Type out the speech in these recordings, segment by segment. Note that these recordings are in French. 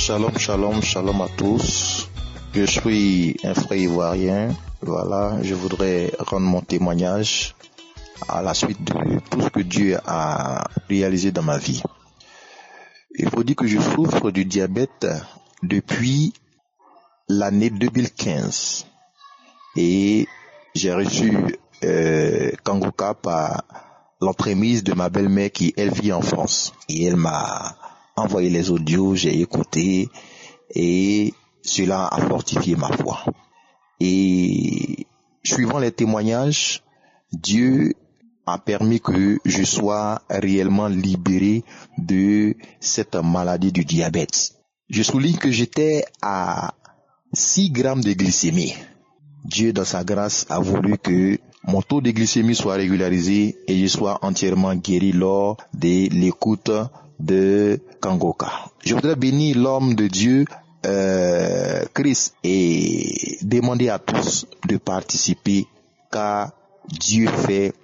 Shalom, shalom, shalom à tous. Je suis un frère ivoirien. Voilà, je voudrais rendre mon témoignage à la suite de tout ce que Dieu a réalisé dans ma vie. Il faut dire que je souffre du diabète depuis l'année 2015 et j'ai reçu Kangoka par l'entremise de ma belle-mère qui, elle, vit en France. Et elle m'a envoyé les audios, j'ai écouté et cela a fortifié ma foi. Et suivant les témoignages, Dieu a permis que je sois réellement libéré de cette maladie du diabète. Je souligne que j'étais à 6 grammes de glycémie. Dieu, dans sa grâce, a voulu que mon taux de glycémie soit régularisé et je sois entièrement guéri lors de l'écoute de Kangoka. Je voudrais bénir l'homme de Dieu, Chris, et demander à tous de participer car Dieu fait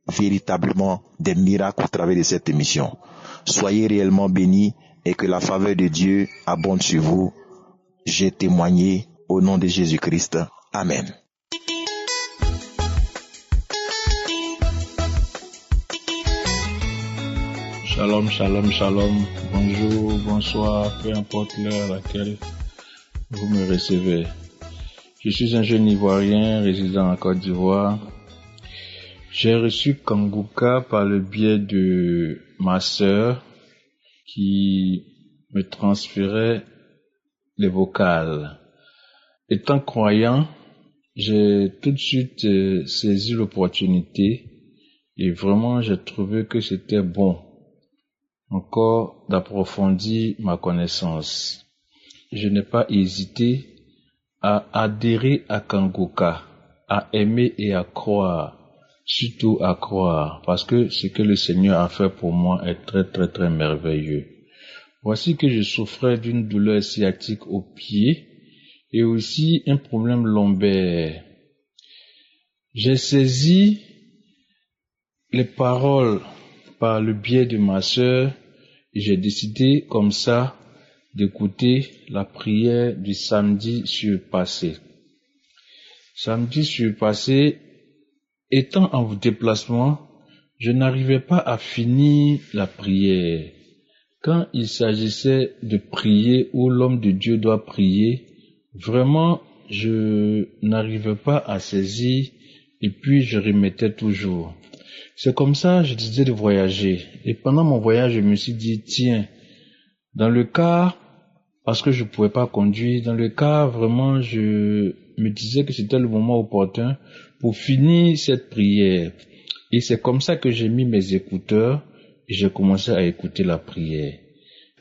véritablement des miracles au travers de cette émission. Soyez réellement bénis et que la faveur de Dieu abonde sur vous. J'ai témoigné au nom de Jésus-Christ. Amen. Shalom, shalom, shalom. Bonjour, bonsoir, peu importe l'heure à laquelle vous me recevez. Je suis un jeune Ivoirien résidant en Côte d'Ivoire. J'ai reçu Kangoka par le biais de ma sœur qui me transférait les vocales. Étant croyant, j'ai tout de suite saisi l'opportunité et vraiment j'ai trouvé que c'était bon encore d'approfondir ma connaissance. Je n'ai pas hésité à adhérer à Kangoka, à aimer et à croire, surtout à croire, parce que ce que le Seigneur a fait pour moi est très très très merveilleux. Voici que je souffrais d'une douleur sciatique au pied et aussi un problème lombaire. J'ai saisi les paroles par le biais de ma sœur et j'ai décidé comme ça d'écouter la prière du samedi surpassé. Samedi surpassé, étant en déplacement, je n'arrivais pas à finir la prière. Quand il s'agissait de prier où l'homme de Dieu doit prier, vraiment, je n'arrivais pas à saisir et puis je remettais toujours. C'est comme ça, je décidais de voyager. Et pendant mon voyage, je me suis dit, tiens, dans le cas, parce que je ne pouvais pas conduire, dans le cas, vraiment, je me disais que c'était le moment opportun pour finir cette prière. Et c'est comme ça que j'ai mis mes écouteurs et j'ai commencé à écouter la prière.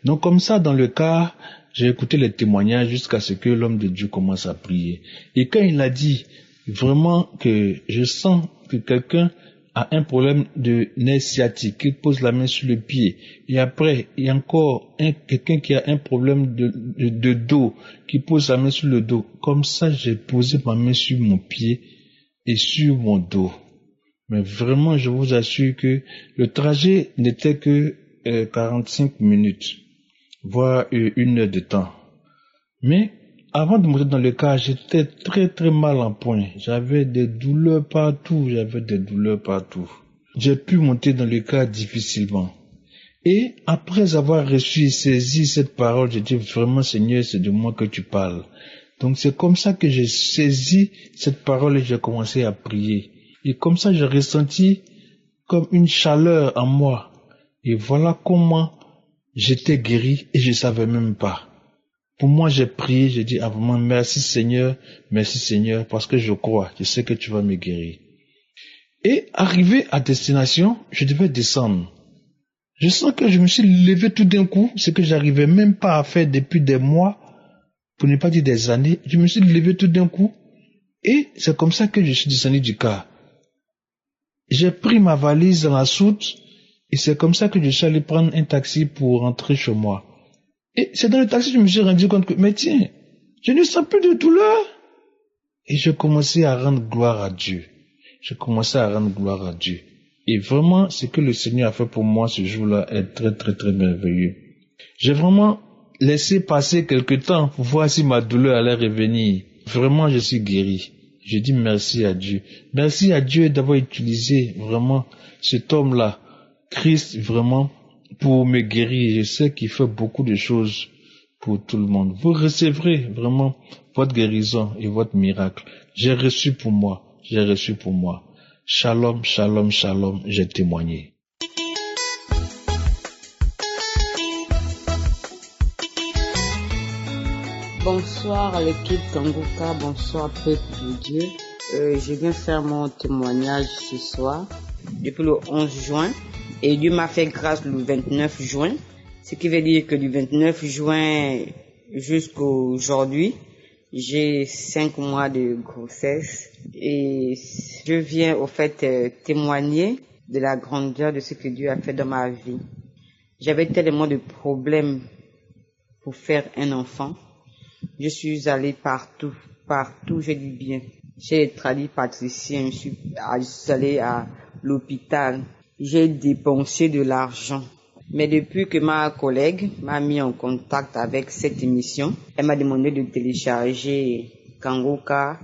Donc comme ça, dans le cas, j'ai écouté les témoignages jusqu'à ce que l'homme de Dieu commence à prier. Et quand il a dit vraiment que je sens que quelqu'un a un problème de nerf sciatique, qui pose la main sur le pied, et après, il y a encore quelqu'un qui a un problème de dos, qui pose la main sur le dos. Comme ça, j'ai posé ma main sur mon pied et sur mon dos. Mais vraiment, je vous assure que le trajet n'était que 45 minutes, voire 1 heure de temps. Mais avant de monter dans le car, j'étais très très mal en point. J'avais des douleurs partout, J'ai pu monter dans le car difficilement. Et après avoir reçu et saisi cette parole, j'ai dit vraiment Seigneur, c'est de moi que tu parles. Donc c'est comme ça que j'ai saisi cette parole et j'ai commencé à prier. Et comme ça j'ai ressenti comme une chaleur en moi. Et voilà comment j'étais guéri et je savais même pas. Pour moi, j'ai prié, j'ai dit, vraiment, merci Seigneur, parce que je crois, je sais que tu vas me guérir. Et arrivé à destination, je devais descendre. Je sens que je me suis levé tout d'un coup, ce que j'arrivais même pas à faire depuis des mois, pour ne pas dire des années. Je me suis levé tout d'un coup, et c'est comme ça que je suis descendu du car. J'ai pris ma valise dans la soute, et c'est comme ça que je suis allé prendre un taxi pour rentrer chez moi. Et c'est dans le taxi que je me suis rendu compte que, mais tiens, je ne sens plus de douleur. Et j'ai commencé à rendre gloire à Dieu. Et vraiment, ce que le Seigneur a fait pour moi ce jour-là est très, très, très merveilleux. J'ai vraiment laissé passer quelque temps pour voir si ma douleur allait revenir. Vraiment, je suis guéri. Je dis merci à Dieu. Merci à Dieu d'avoir utilisé vraiment cet homme-là, Christ, vraiment, pour me guérir. Je sais qu'il fait beaucoup de choses pour tout le monde. Vous recevrez vraiment votre guérison et votre miracle. J'ai reçu pour moi. J'ai reçu pour moi. Shalom, shalom, shalom. J'ai témoigné. Bonsoir à l'équipe Kanguka, bonsoir peuple de Dieu. Je viens faire mon témoignage ce soir, depuis le 11 juin, et Dieu m'a fait grâce le 29 juin, ce qui veut dire que du 29 juin jusqu'à aujourd'hui, j'ai 5 mois de grossesse, et je viens au fait témoigner de la grandeur de ce que Dieu a fait dans ma vie. J'avais tellement de problèmes pour faire un enfant. Je suis allée partout, je dis bien. J'ai traduit praticien, je suis allée à l'hôpital. J'ai dépensé de l'argent. Mais depuis que ma collègue m'a mis en contact avec cette émission, elle m'a demandé de télécharger Kanguka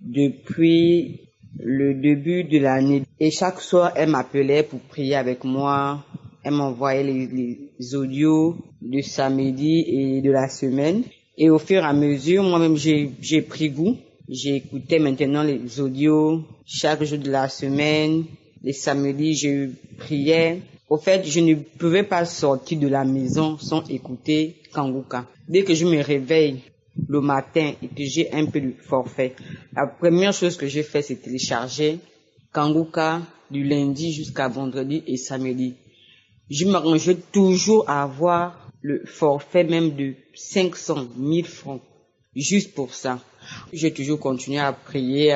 depuis le début de l'année. Et chaque soir, elle m'appelait pour prier avec moi. Elle m'envoyait les audios de samedi et de la semaine. Et au fur et à mesure, moi-même, j'ai pris goût. J'écoutais maintenant les audios chaque jour de la semaine. Les samedis, je priais. Au fait, je ne pouvais pas sortir de la maison sans écouter Kanguka. Dès que je me réveille le matin et que j'ai un peu de forfait, la première chose que j'ai fait, c'est télécharger Kanguka du lundi jusqu'à vendredi et samedi. Je m'arrangeais toujours à avoir le forfait même de 500 000 francs, juste pour ça. J'ai toujours continué à prier.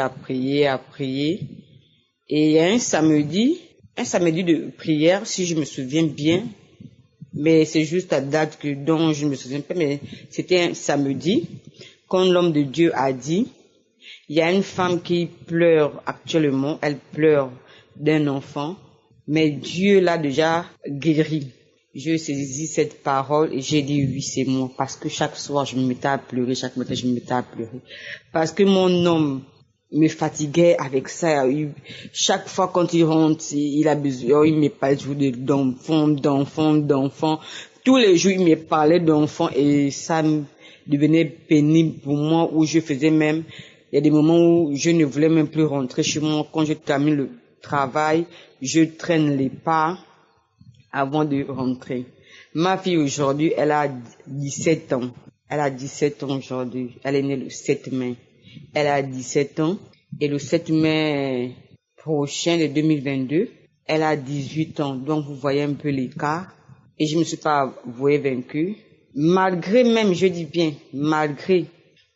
Et il y a un samedi de prière, si je me souviens bien, mais c'est juste la date dont je ne me souviens pas, mais c'était un samedi, quand l'homme de Dieu a dit, il y a une femme qui pleure actuellement, elle pleure d'un enfant, mais Dieu l'a déjà guéri. Je saisis cette parole et j'ai dit oui, c'est moi. Parce que chaque soir, je me mettais à pleurer, chaque matin, je me mettais à pleurer. Parce que mon homme me fatiguait avec ça. Chaque fois quand il rentre, il a besoin, il me parlait toujours d'enfants. Tous les jours, il me parlait d'enfants et ça devenait pénible pour moi, où je faisais même, il y a des moments où je ne voulais même plus rentrer chez moi. Quand je termine le travail, je traîne les pas avant de rentrer. Ma fille aujourd'hui, elle a 17 ans. Elle a 17 ans aujourd'hui. Elle est née le 7 mai. Elle a 17 ans. Et le 7 mai prochain, de 2022, elle a 18 ans. Donc, vous voyez un peu l'écart. Et je me suis pas avouée vaincue. Malgré même, je dis bien, malgré,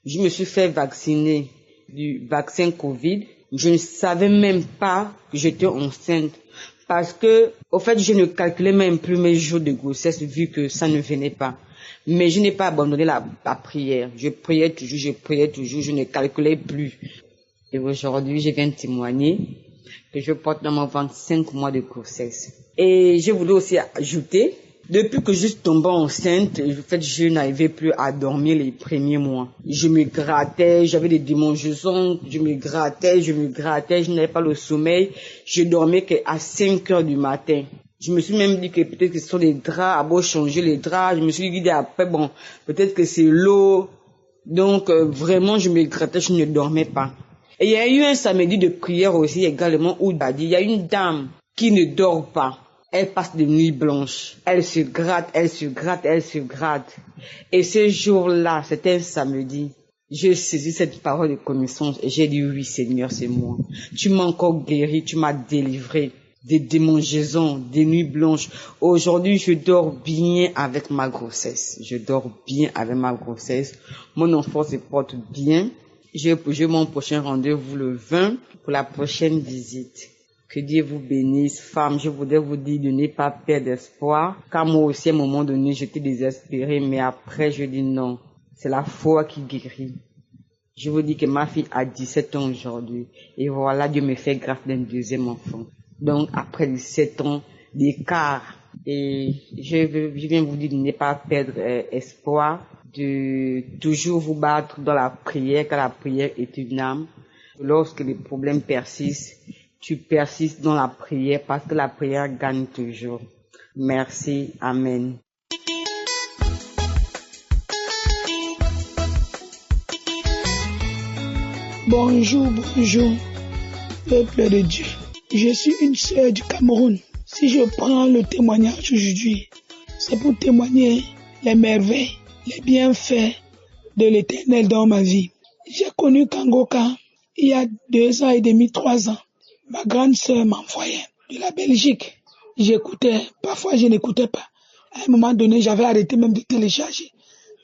je me suis fait vacciner du vaccin Covid. Je ne savais même pas que j'étais enceinte. Parce que, au fait, je ne calculais même plus mes jours de grossesse vu que ça ne venait pas. Mais je n'ai pas abandonné la prière. Je priais toujours, je ne calculais plus. Et aujourd'hui, je viens témoigner que je porte dans mon ventre 5 mois de grossesse. Et je voulais aussi ajouter, depuis que je suis tombée enceinte, en fait, je n'arrivais plus à dormir les premiers mois. Je me grattais, j'avais des démangeaisons, je me grattais, je n'avais pas le sommeil. Je dormais qu'à 5 heures du matin. Je me suis même dit que peut-être que ce sont les draps, à beau changer les draps. Je me suis dit après, bon, peut-être que c'est l'eau. Donc, vraiment, je me grattais, je ne dormais pas. Et il y a eu un samedi de prière aussi également où il y a une dame qui ne dort pas. Elle passe des nuits blanches. Elle se gratte. Et ce jour-là, c'était un samedi. J'ai saisi cette parole de connaissance et j'ai dit oui, Seigneur, c'est moi. Tu m'as encore guéri, tu m'as délivré des démangeaisons, des nuits blanches. Aujourd'hui, je dors bien avec ma grossesse. Mon enfant se porte bien. J'ai mon prochain rendez-vous le 20 pour la prochaine visite. Que Dieu vous bénisse. Femme, je voudrais vous dire de ne pas perdre espoir. Car moi aussi, à un moment donné, j'étais désespérée, mais après, je dis non. C'est la foi qui guérit. Je vous dis que ma fille a 17 ans aujourd'hui. Et voilà, Dieu me fait grâce d'un deuxième enfant. Donc, après 17 ans d'écart, Et je viens vous dire de ne pas perdre espoir, de toujours vous battre dans la prière, car la prière est une arme. Lorsque les problèmes persistent, tu persistes dans la prière parce que la prière gagne toujours. Merci. Amen. Bonjour, peuple de Dieu. Je suis une sœur du Cameroun. Si je prends le témoignage aujourd'hui, c'est pour témoigner les merveilles, les bienfaits de l'Éternel dans ma vie. J'ai connu Kangoka il y a 2 ans et demi, 3 ans. Ma grande sœur m'envoyait de la Belgique. J'écoutais, parfois je n'écoutais pas. À un moment donné, j'avais arrêté même de télécharger.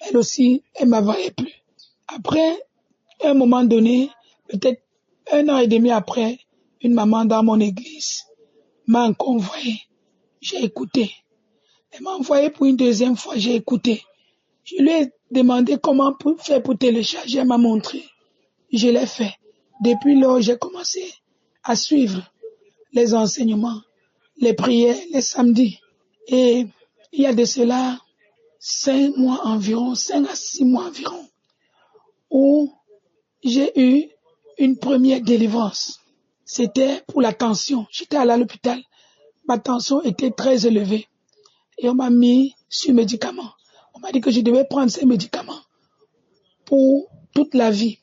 Elle aussi, elle ne m'envoyait plus. Après, à un moment donné, peut-être 1 an et demi après, une maman dans mon église m'a encore envoyé. J'ai écouté. Elle m'a envoyé pour une 2e fois, j'ai écouté. Je lui ai demandé comment faire pour télécharger, elle m'a montré. Je l'ai fait. Depuis lors, j'ai commencé à suivre les enseignements, les prières, les samedis. Et il y a de cela 5 mois environ, 5 à 6 mois environ, où j'ai eu une première délivrance. C'était pour la tension. J'étais allé à l'hôpital. Ma tension était très élevée. Et on m'a mis sur médicaments. On m'a dit que je devais prendre ces médicaments pour toute la vie.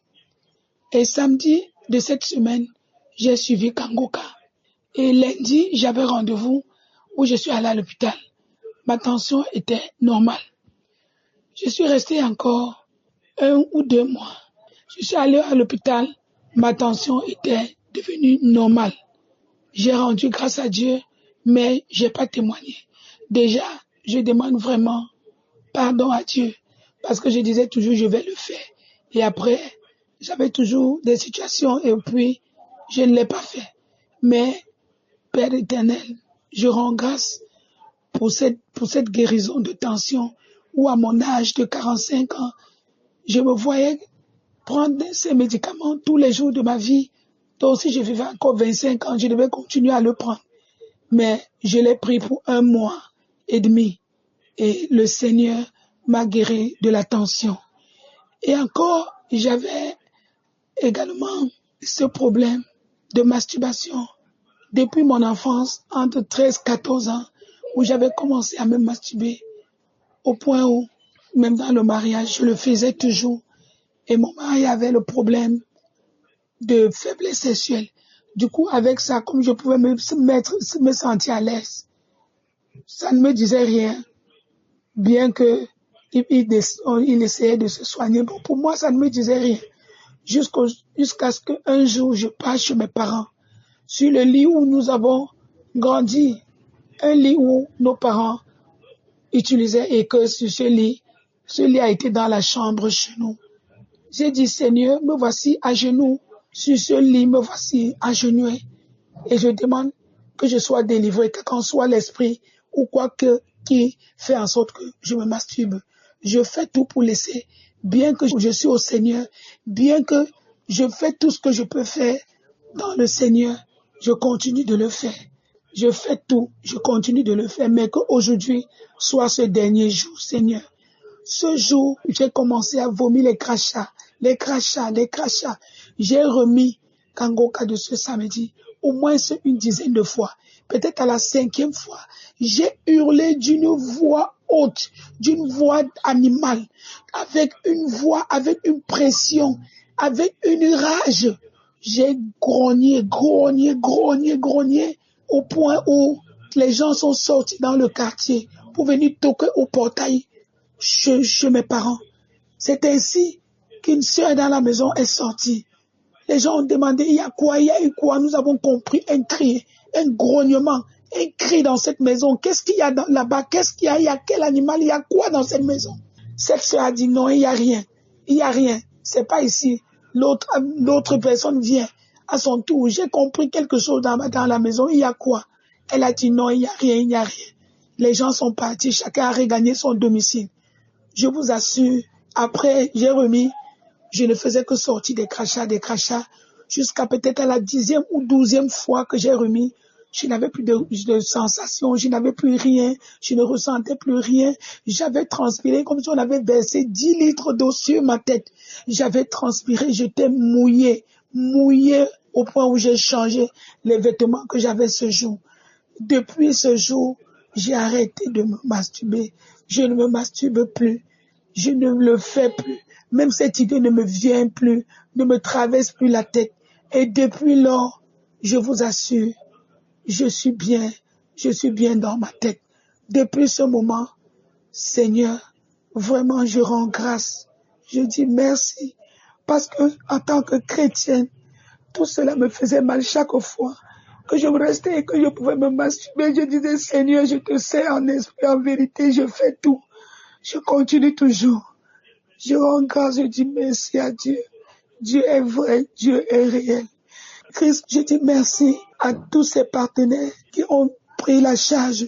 Et samedi de cette semaine, j'ai suivi Kangoka. Et lundi, j'avais rendez-vous où je suis allé à l'hôpital. Ma tension était normale. Je suis resté encore 1 ou 2 mois. Je suis allé à l'hôpital, ma tension était devenue normale. J'ai rendu grâce à Dieu, mais j'ai pas témoigné. Déjà, je demande vraiment pardon à Dieu, parce que je disais toujours je vais le faire. Et après, j'avais toujours des situations et puis je ne l'ai pas fait. Mais, Père éternel, je rends grâce pour cette guérison de tension où à mon âge de 45 ans, je me voyais prendre ces médicaments tous les jours de ma vie. Donc si je vivais encore 25 ans, je devais continuer à le prendre. Mais je l'ai pris pour 1 mois et demi. Et le Seigneur m'a guéri de la tension. Et encore, j'avais également ce problème de masturbation depuis mon enfance, entre 13 et 14 ans, où j'avais commencé à me masturber au point où, même dans le mariage, je le faisais toujours. Et mon mari avait le problème de faiblesse sexuelle. Du coup, avec ça, comme je pouvais me sentir à l'aise, ça ne me disait rien, bien que il essayait de se soigner. Bon, pour moi, ça ne me disait rien. Jusqu'à ce qu'un jour, je passe chez mes parents, sur le lit où nous avons grandi, un lit où nos parents utilisaient et que sur ce lit a été dans la chambre chez nous. J'ai dit, Seigneur, me voici à genoux, sur ce lit, me voici agenouillé. Et je demande que je sois délivré, quel qu'en soit l'esprit ou quoi que qui fait en sorte que je me masturbe. Je fais tout pour laisser, bien que je suis au Seigneur, bien que je fais tout ce que je peux faire dans le Seigneur, je continue de le faire. Je fais tout, je continue de le faire, mais qu'aujourd'hui soit ce dernier jour, Seigneur. Ce jour, j'ai commencé à vomir les crachats. J'ai remis Kangoka de ce samedi au moins une dizaine de fois. Peut-être à la 5e fois, j'ai hurlé d'une voix haute, d'une voix animale, avec une voix, avec une pression, avec une rage. J'ai grogné, au point où les gens sont sortis dans le quartier pour venir toquer au portail chez mes parents. C'est ainsi qu'une sœur dans la maison est sortie. Les gens ont demandé, il y a eu quoi? Nous avons compris un cri, un grognement, un cri dans cette maison. Qu'est-ce qu'il y a là-bas? Qu'est-ce qu'il y a? Il y a quel animal? Il y a quoi dans cette maison? Cette sœur a dit non, il n'y a rien. C'est pas ici. L'autre personne vient à son tour. J'ai compris quelque chose dans la maison. Il y a quoi? Elle a dit non, il n'y a rien. Les gens sont partis. Chacun a regagné son domicile. Je vous assure, après, j'ai remis. Je ne faisais que sortir des crachats, jusqu'à peut-être à la 10e ou 12e fois que j'ai remis. Je n'avais plus de sensations, je n'avais plus rien, je ne ressentais plus rien. J'avais transpiré comme si on avait versé 10 litres d'eau sur ma tête. J'avais transpiré, j'étais mouillé au point où j'ai changé les vêtements que j'avais ce jour. Depuis ce jour, j'ai arrêté de me masturber. Je ne me masturbe plus. Je ne le fais plus. Même cette idée ne me vient plus, ne me traverse plus la tête. Et depuis lors, je vous assure, je suis bien dans ma tête. Depuis ce moment, Seigneur, vraiment je rends grâce. Je dis merci. Parce que, en tant que chrétienne, tout cela me faisait mal chaque fois que je restais et que je pouvais me masturber. Je disais, Seigneur, je te sais en esprit, en vérité, je fais tout. Je continue toujours. Je rends grâce, je dis merci à Dieu. Dieu est vrai, Dieu est réel. Christ, je dis merci à tous ces partenaires qui ont pris la charge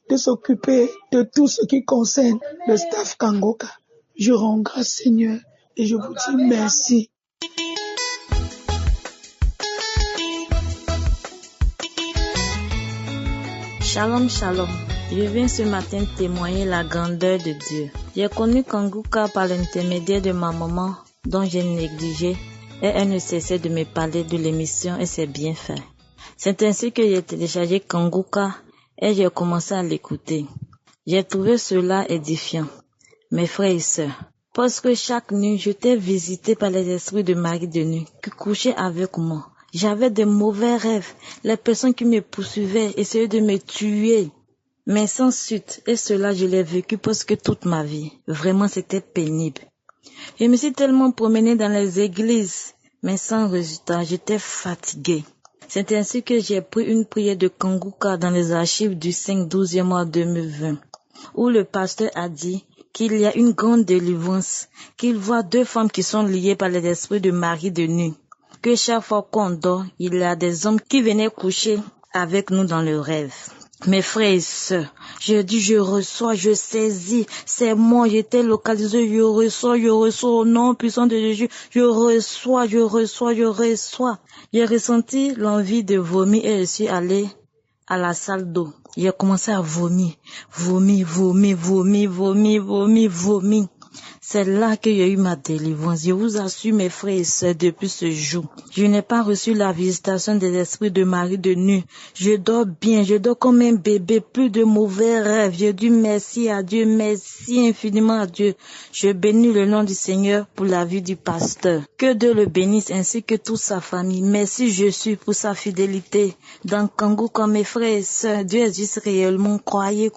de s'occuper de tout ce qui concerne le staff Kangoka. Je rends grâce, Seigneur, et je vous dis merci. Shalom, shalom. Je viens ce matin témoigner la grandeur de Dieu. J'ai connu Kangoka par l'intermédiaire de ma maman, dont j'ai négligé, et elle ne cessait de me parler de l'émission et ses bienfaits. C'est ainsi que j'ai téléchargé Kangoka et j'ai commencé à l'écouter. J'ai trouvé cela édifiant, mes frères et sœurs, parce que chaque nuit, j'étais visité par les esprits de mari de nuit qui couchaient avec moi. J'avais de mauvais rêves. Les personnes qui me poursuivaient essayaient de me tuer. Mais sans suite. Et cela, je l'ai vécu presque toute ma vie. Vraiment, c'était pénible. Je me suis tellement promenée dans les églises. Mais sans résultat, j'étais fatiguée. C'est ainsi que j'ai pris une prière de Kangoka dans les archives du 5/12 mois 2020. Où le pasteur a dit qu'il y a une grande délivrance. Qu'il voit 2 femmes qui sont liées par les esprits de mari de nuit. Que chaque fois qu'on dort, il y a des hommes qui venaient coucher avec nous dans le rêve. Mes frères et sœurs, je dis, je reçois, je saisis, c'est moi, j'étais localisé, je reçois au nom puissant de Jésus, je reçois. J'ai ressenti l'envie de vomir et je suis allée à la salle d'eau. J'ai commencé à vomir. C'est là que j'ai eu ma délivrance. Je vous assure, mes frères et sœurs, depuis ce jour, je n'ai pas reçu la visitation des esprits de mari de nuit. Je dors bien, je dors comme un bébé, plus de mauvais rêves. Je dis merci à Dieu, merci infiniment à Dieu. Je bénis le nom du Seigneur pour la vie du pasteur. Que Dieu le bénisse ainsi que toute sa famille. Merci Jésus pour sa fidélité. Dans Kangoka, mes frères et sœurs, Dieu existe réellement. Croyez.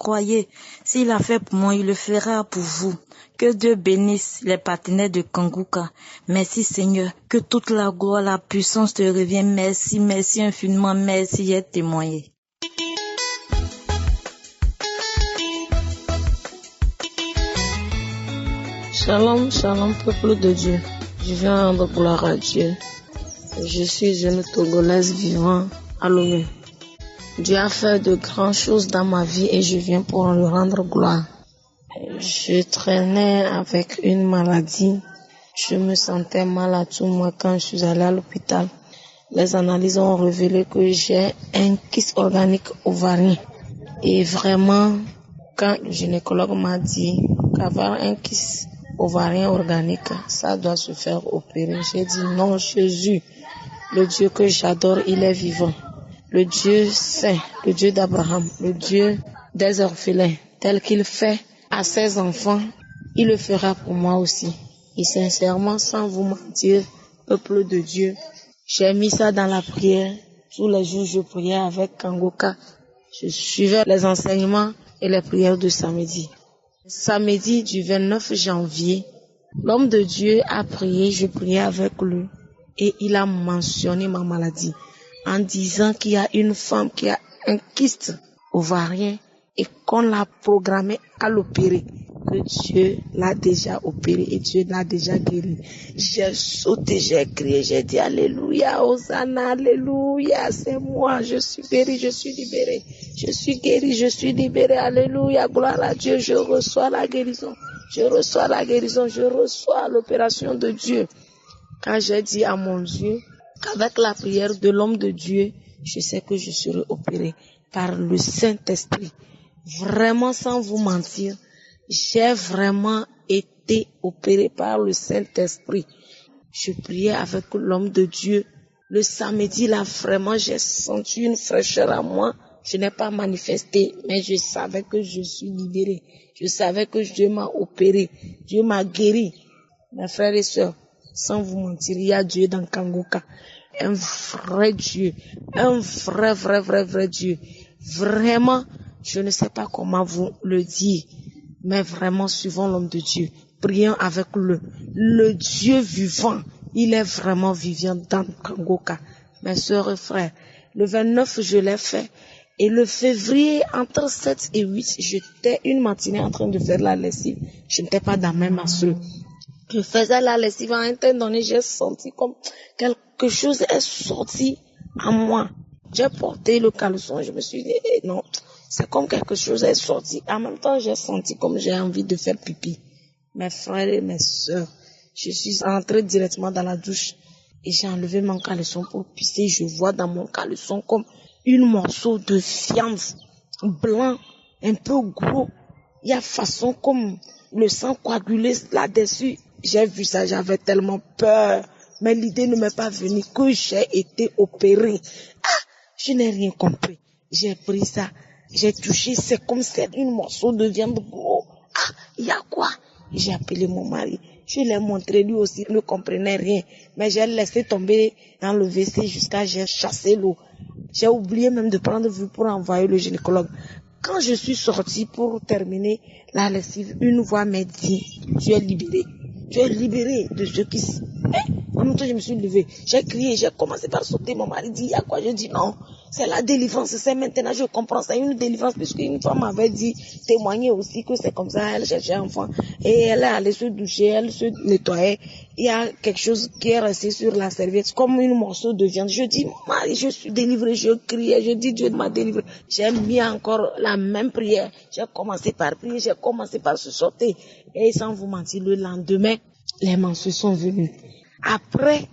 S'il a fait pour moi, il le fera pour vous. Que Dieu bénisse les partenaires de Kangoka. Merci Seigneur. Que toute la gloire, la puissance te revienne. Merci infiniment. Merci, j'ai témoigné. Shalom, peuple de Dieu. Je viens rendre gloire à Dieu. Je suis une Togolaise vivant à Lomé. Dieu a fait de grandes choses dans ma vie et je viens pour lui rendre gloire. Je traînais avec une maladie. Je me sentais mal à tout moi quand je suis allée à l'hôpital. Les analyses ont révélé que j'ai un kyste organique ovarien. Et vraiment, quand le gynécologue m'a dit qu'avoir un kyste ovarien organique, ça doit se faire opérer, j'ai dit non, Jésus, le Dieu que j'adore, il est vivant. Le Dieu saint, le Dieu d'Abraham, le Dieu des orphelins, tel qu'il fait à ses enfants, il le fera pour moi aussi. Et sincèrement, sans vous mentir, peuple de Dieu, j'ai mis ça dans la prière. Tous les jours, je priais avec Kangoka. Je suivais les enseignements et les prières de samedi. Samedi du 29 janvier, l'homme de Dieu a prié, je priais avec lui. Et il a mentionné ma maladie en disant qu'il y a une femme qui a un kyste ovarien et qu'on l'a programmé à l'opérer, que Dieu l'a déjà opéré et Dieu l'a déjà guéri. J'ai sauté, j'ai crié, j'ai dit alléluia, Hosanna, alléluia, c'est moi, je suis guéri, je suis libéré, je suis guéri, je suis libéré, alléluia, gloire à Dieu, je reçois la guérison, je reçois l'opération de Dieu. Quand j'ai dit à mon Dieu qu'avec la prière de l'homme de Dieu, je sais que je serai opérée par le Saint-Esprit. Vraiment, sans vous mentir, j'ai vraiment été opérée par le Saint-Esprit. Je priais avec l'homme de Dieu. Le samedi, là, vraiment, j'ai senti une fraîcheur à moi. Je n'ai pas manifesté, mais je savais que je suis libérée. Je savais que Dieu m'a opéré. Dieu m'a guéri. Mes frères et sœurs, sans vous mentir, il y a Dieu dans Kangoka. Un vrai Dieu. Un vrai Dieu. Vraiment, je ne sais pas comment vous le dire, mais vraiment, suivons l'homme de Dieu. Prions avec le Dieu vivant. Il est vraiment vivant dans Kangoka. Mes sœurs et frères, le 29, je l'ai fait. Et le février, entre 7 et 8, j'étais une matinée en train de faire la lessive. Je n'étais pas dans mes masseuse. Je faisais la lessive. À un temps donné, j'ai senti comme quelque chose est sorti à moi. J'ai porté le caleçon. Je me suis dit, non, c'est comme quelque chose est sorti. En même temps, j'ai senti comme j'ai envie de faire pipi. Mes frères et mes sœurs, je suis entrée directement dans la douche et j'ai enlevé mon caleçon pour pisser. Je vois dans mon caleçon comme une morceau de viande blanc, un peu gros. Il y a façon comme le sang coagulé là-dessus. J'ai vu ça, j'avais tellement peur. Mais l'idée ne m'est pas venue que j'ai été opérée. Je n'ai rien compris. J'ai pris ça, j'ai touché, c'est comme c'est une morceau de viande gros. Il y a quoi? J'ai appelé mon mari. Je l'ai montré, lui aussi ne comprenait rien. Mais j'ai laissé tomber dans le WC jusqu'à j'ai chassé l'eau. J'ai oublié même de prendre vue pour envoyer le gynécologue. Quand je suis sortie pour terminer la lessive, une voix m'a dit, tu es libérée. Tu es libérée de ce qui... En même temps, je me suis levée. J'ai crié, j'ai commencé par sauter. Mon mari dit, il y a quoi? Je dis non. C'est la délivrance. C'est maintenant, je comprends. C'est une délivrance puisque une femme m'avait dit, témoigner aussi que c'est comme ça. Elle cherchait un enfant. Et elle est allée se doucher, elle se nettoyait. Il y a quelque chose qui est resté sur la serviette, comme une morceau de viande. Je dis, mon mari, je suis délivrée. Je criais, je dis, Dieu m'a délivrée. J'ai mis encore la même prière. J'ai commencé par prier, j'ai commencé par se sauter. Et sans vous mentir, le lendemain, les menstrues sont venues. Après,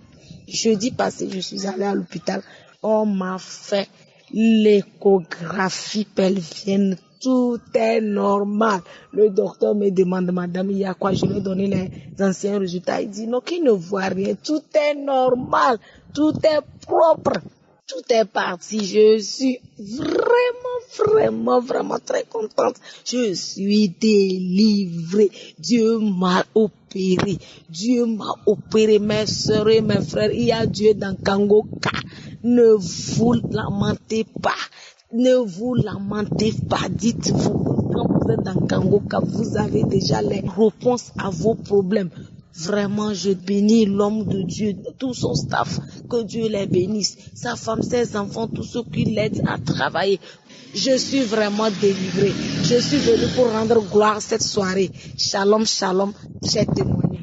jeudi passé, je suis allée à l'hôpital. On m'a fait l'échographie pelvienne. Tout est normal. Le docteur me demande, madame, il y a quoi? Je lui ai donné les anciens résultats. Il dit, non, qu'il ne voit rien. Tout est normal. Tout est propre. Tout est parti. Je suis vraiment très contente. Je suis délivrée. Dieu m'a opéré. Dieu m'a opéré. Mes sœurs et mes frères, il y a Dieu dans Kangoka. Ne vous lamentez pas. Ne vous lamentez pas. Dites-vous, quand vous êtes dans Kangoka, vous avez déjà les réponses à vos problèmes. Vraiment, je bénis l'homme de Dieu, tout son staff, que Dieu les bénisse, sa femme, ses enfants, tous ceux qui l'aident à travailler. Je suis vraiment délivrée. Je suis venue pour rendre gloire cette soirée. Shalom, shalom, j'ai témoigné.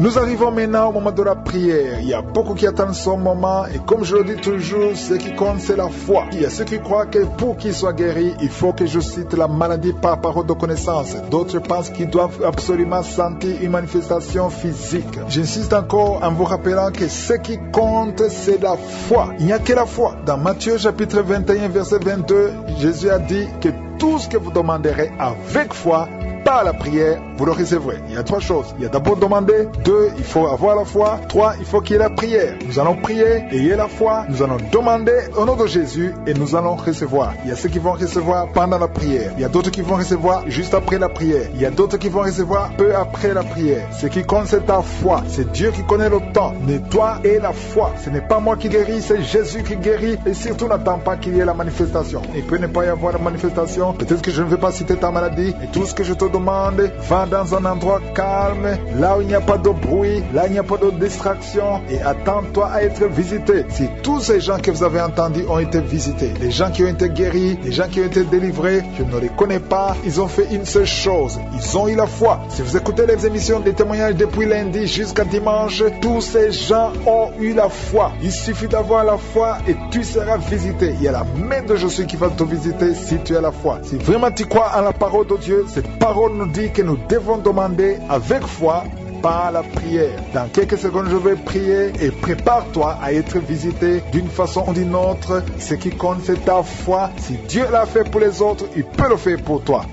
Nous arrivons maintenant au moment de la prière. Il y a beaucoup qui attendent son moment et comme je le dis toujours, ce qui compte c'est la foi. Il y a ceux qui croient que pour qu'ils soient guéris, il faut que je cite la maladie par parole de connaissance. D'autres pensent qu'ils doivent absolument sentir une manifestation physique. J'insiste encore en vous rappelant que ce qui compte c'est la foi. Il n'y a que la foi. Dans Matthieu chapitre 21 verset 22, Jésus a dit que tout ce que vous demanderez avec foi, par la prière, vous le recevrez. Il y a trois choses. Il y a d'abord demander. 2, il faut avoir la foi. 3, il faut qu'il y ait la prière. Nous allons prier, ayez la foi. Nous allons demander au nom de Jésus et nous allons recevoir. Il y a ceux qui vont recevoir pendant la prière. Il y a d'autres qui vont recevoir juste après la prière. Il y a d'autres qui vont recevoir peu après la prière. Ce qui compte, c'est ta foi. C'est Dieu qui connaît le temps. Mais toi et la foi. Ce n'est pas moi qui guéris, c'est Jésus qui guérit. Et surtout, n'attends pas qu'il y ait la manifestation. Il peut ne pas y avoir la manifestation. Peut-être que je ne vais pas citer ta maladie. Et tout ce que je te demande, va dans un endroit calme, là où il n'y a pas de bruit, là où il n'y a pas de distraction, et attends-toi à être visité. Si tous ces gens que vous avez entendus ont été visités, les gens qui ont été guéris, les gens qui ont été délivrés, je ne les connais pas, ils ont fait une seule chose, ils ont eu la foi. Si vous écoutez les émissions des témoignages depuis lundi jusqu'à dimanche, tous ces gens ont eu la foi. Il suffit d'avoir la foi et tu seras visité. Il y a la main de Jésus qui va te visiter si tu as la foi. Si vraiment tu crois en la parole de Dieu, cette parole nous dit que nous devons demander avec foi par la prière. Dans quelques secondes, je vais prier et prépare-toi à être visité d'une façon ou d'une autre. Ce qui compte, c'est ta foi. Si Dieu l'a fait pour les autres, il peut le faire pour toi.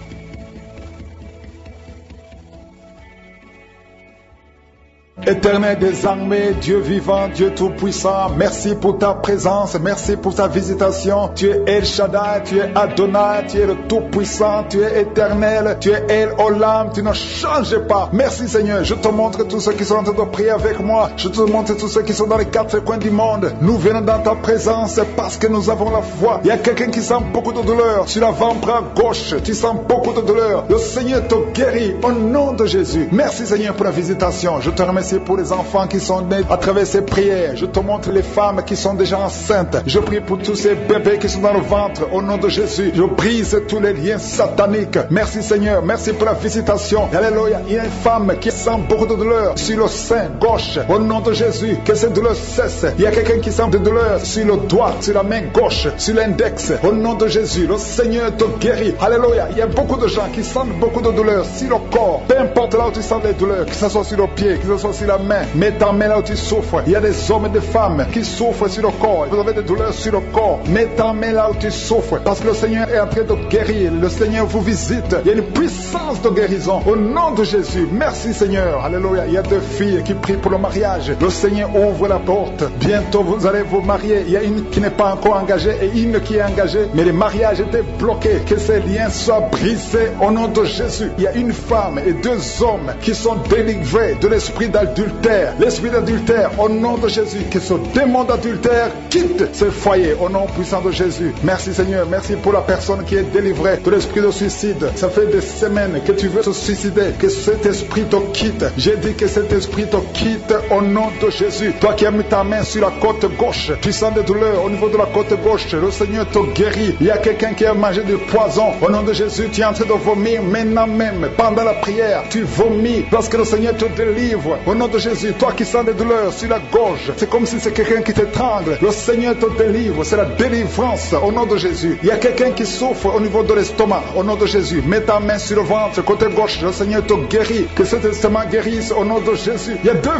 Éternel des armées, Dieu vivant, Dieu tout-puissant, merci pour ta présence, merci pour ta visitation. Tu es El Shaddai, tu es Adonai, tu es le tout-puissant, tu es éternel, tu es El Olam, tu ne changes pas. Merci Seigneur, je te montre tous ceux qui sont en train de prier avec moi, je te montre tous ceux qui sont dans les quatre coins du monde. Nous venons dans ta présence parce que nous avons la foi. Il y a quelqu'un qui sent beaucoup de douleur sur l'avant-bras gauche, tu sens beaucoup de douleur. Le Seigneur te guérit au nom de Jésus. Merci Seigneur pour la visitation, je te remercie pour les enfants qui sont nés à travers ces prières. Je te montre les femmes qui sont déjà enceintes. Je prie pour tous ces bébés qui sont dans le ventre. Au nom de Jésus, je brise tous les liens sataniques. Merci Seigneur, merci pour la visitation. Alléluia. Il y a une femme qui sent beaucoup de douleur sur le sein gauche. Au nom de Jésus, que cette douleur cesse. Il y a quelqu'un qui sent de douleur sur le doigt, sur la main gauche, sur l'index. Au nom de Jésus, le Seigneur te guérit. Alléluia. Il y a beaucoup de gens qui sentent beaucoup de douleur sur le corps. Peu importe là où tu sens des douleurs, que ce soit sur le pied, que ce soit sur la main, mets ta main là où tu souffres. Il y a des hommes et des femmes qui souffrent sur le corps. Vous avez des douleurs sur le corps, mets ta main là où tu souffres, parce que le Seigneur est en train de guérir. Le Seigneur vous visite. Il y a une puissance de guérison au nom de Jésus. Merci Seigneur. Alléluia. Il y a deux filles qui prient pour le mariage. Le Seigneur ouvre la porte. Bientôt vous allez vous marier. Il y a une qui n'est pas encore engagée et une qui est engagée, mais le mariage était bloqué. Que ces liens soient brisés au nom de Jésus. Il y a une femme et deux hommes qui sont délivrés de l'esprit d'adultère. L'esprit d'adultère, au nom de Jésus, que ce démon d'adultère quitte ce foyer, au nom puissant de Jésus. Merci Seigneur, merci pour la personne qui est délivrée de l'esprit de suicide. Ça fait des semaines que tu veux te suicider, que cet esprit te quitte. J'ai dit que cet esprit te quitte au nom de Jésus. Toi qui as mis ta main sur la côte gauche, tu sens des douleurs au niveau de la côte gauche, le Seigneur te guérit. Il y a quelqu'un qui a mangé du poison, au nom de Jésus, tu es en train de vomir maintenant même, pendant la prière, tu vomis parce que le Seigneur te délivre, au nom de Jésus. Toi qui sens des douleurs sur la gorge, c'est comme si c'est quelqu'un qui t'étrangle, le Seigneur te délivre, c'est la délivrance au nom de Jésus. Il y a quelqu'un qui souffre au niveau de l'estomac, au nom de Jésus, mets ta main sur le ventre, côté gauche, le Seigneur te guérit, que cet estomac guérisse au nom de Jésus. Il y a deux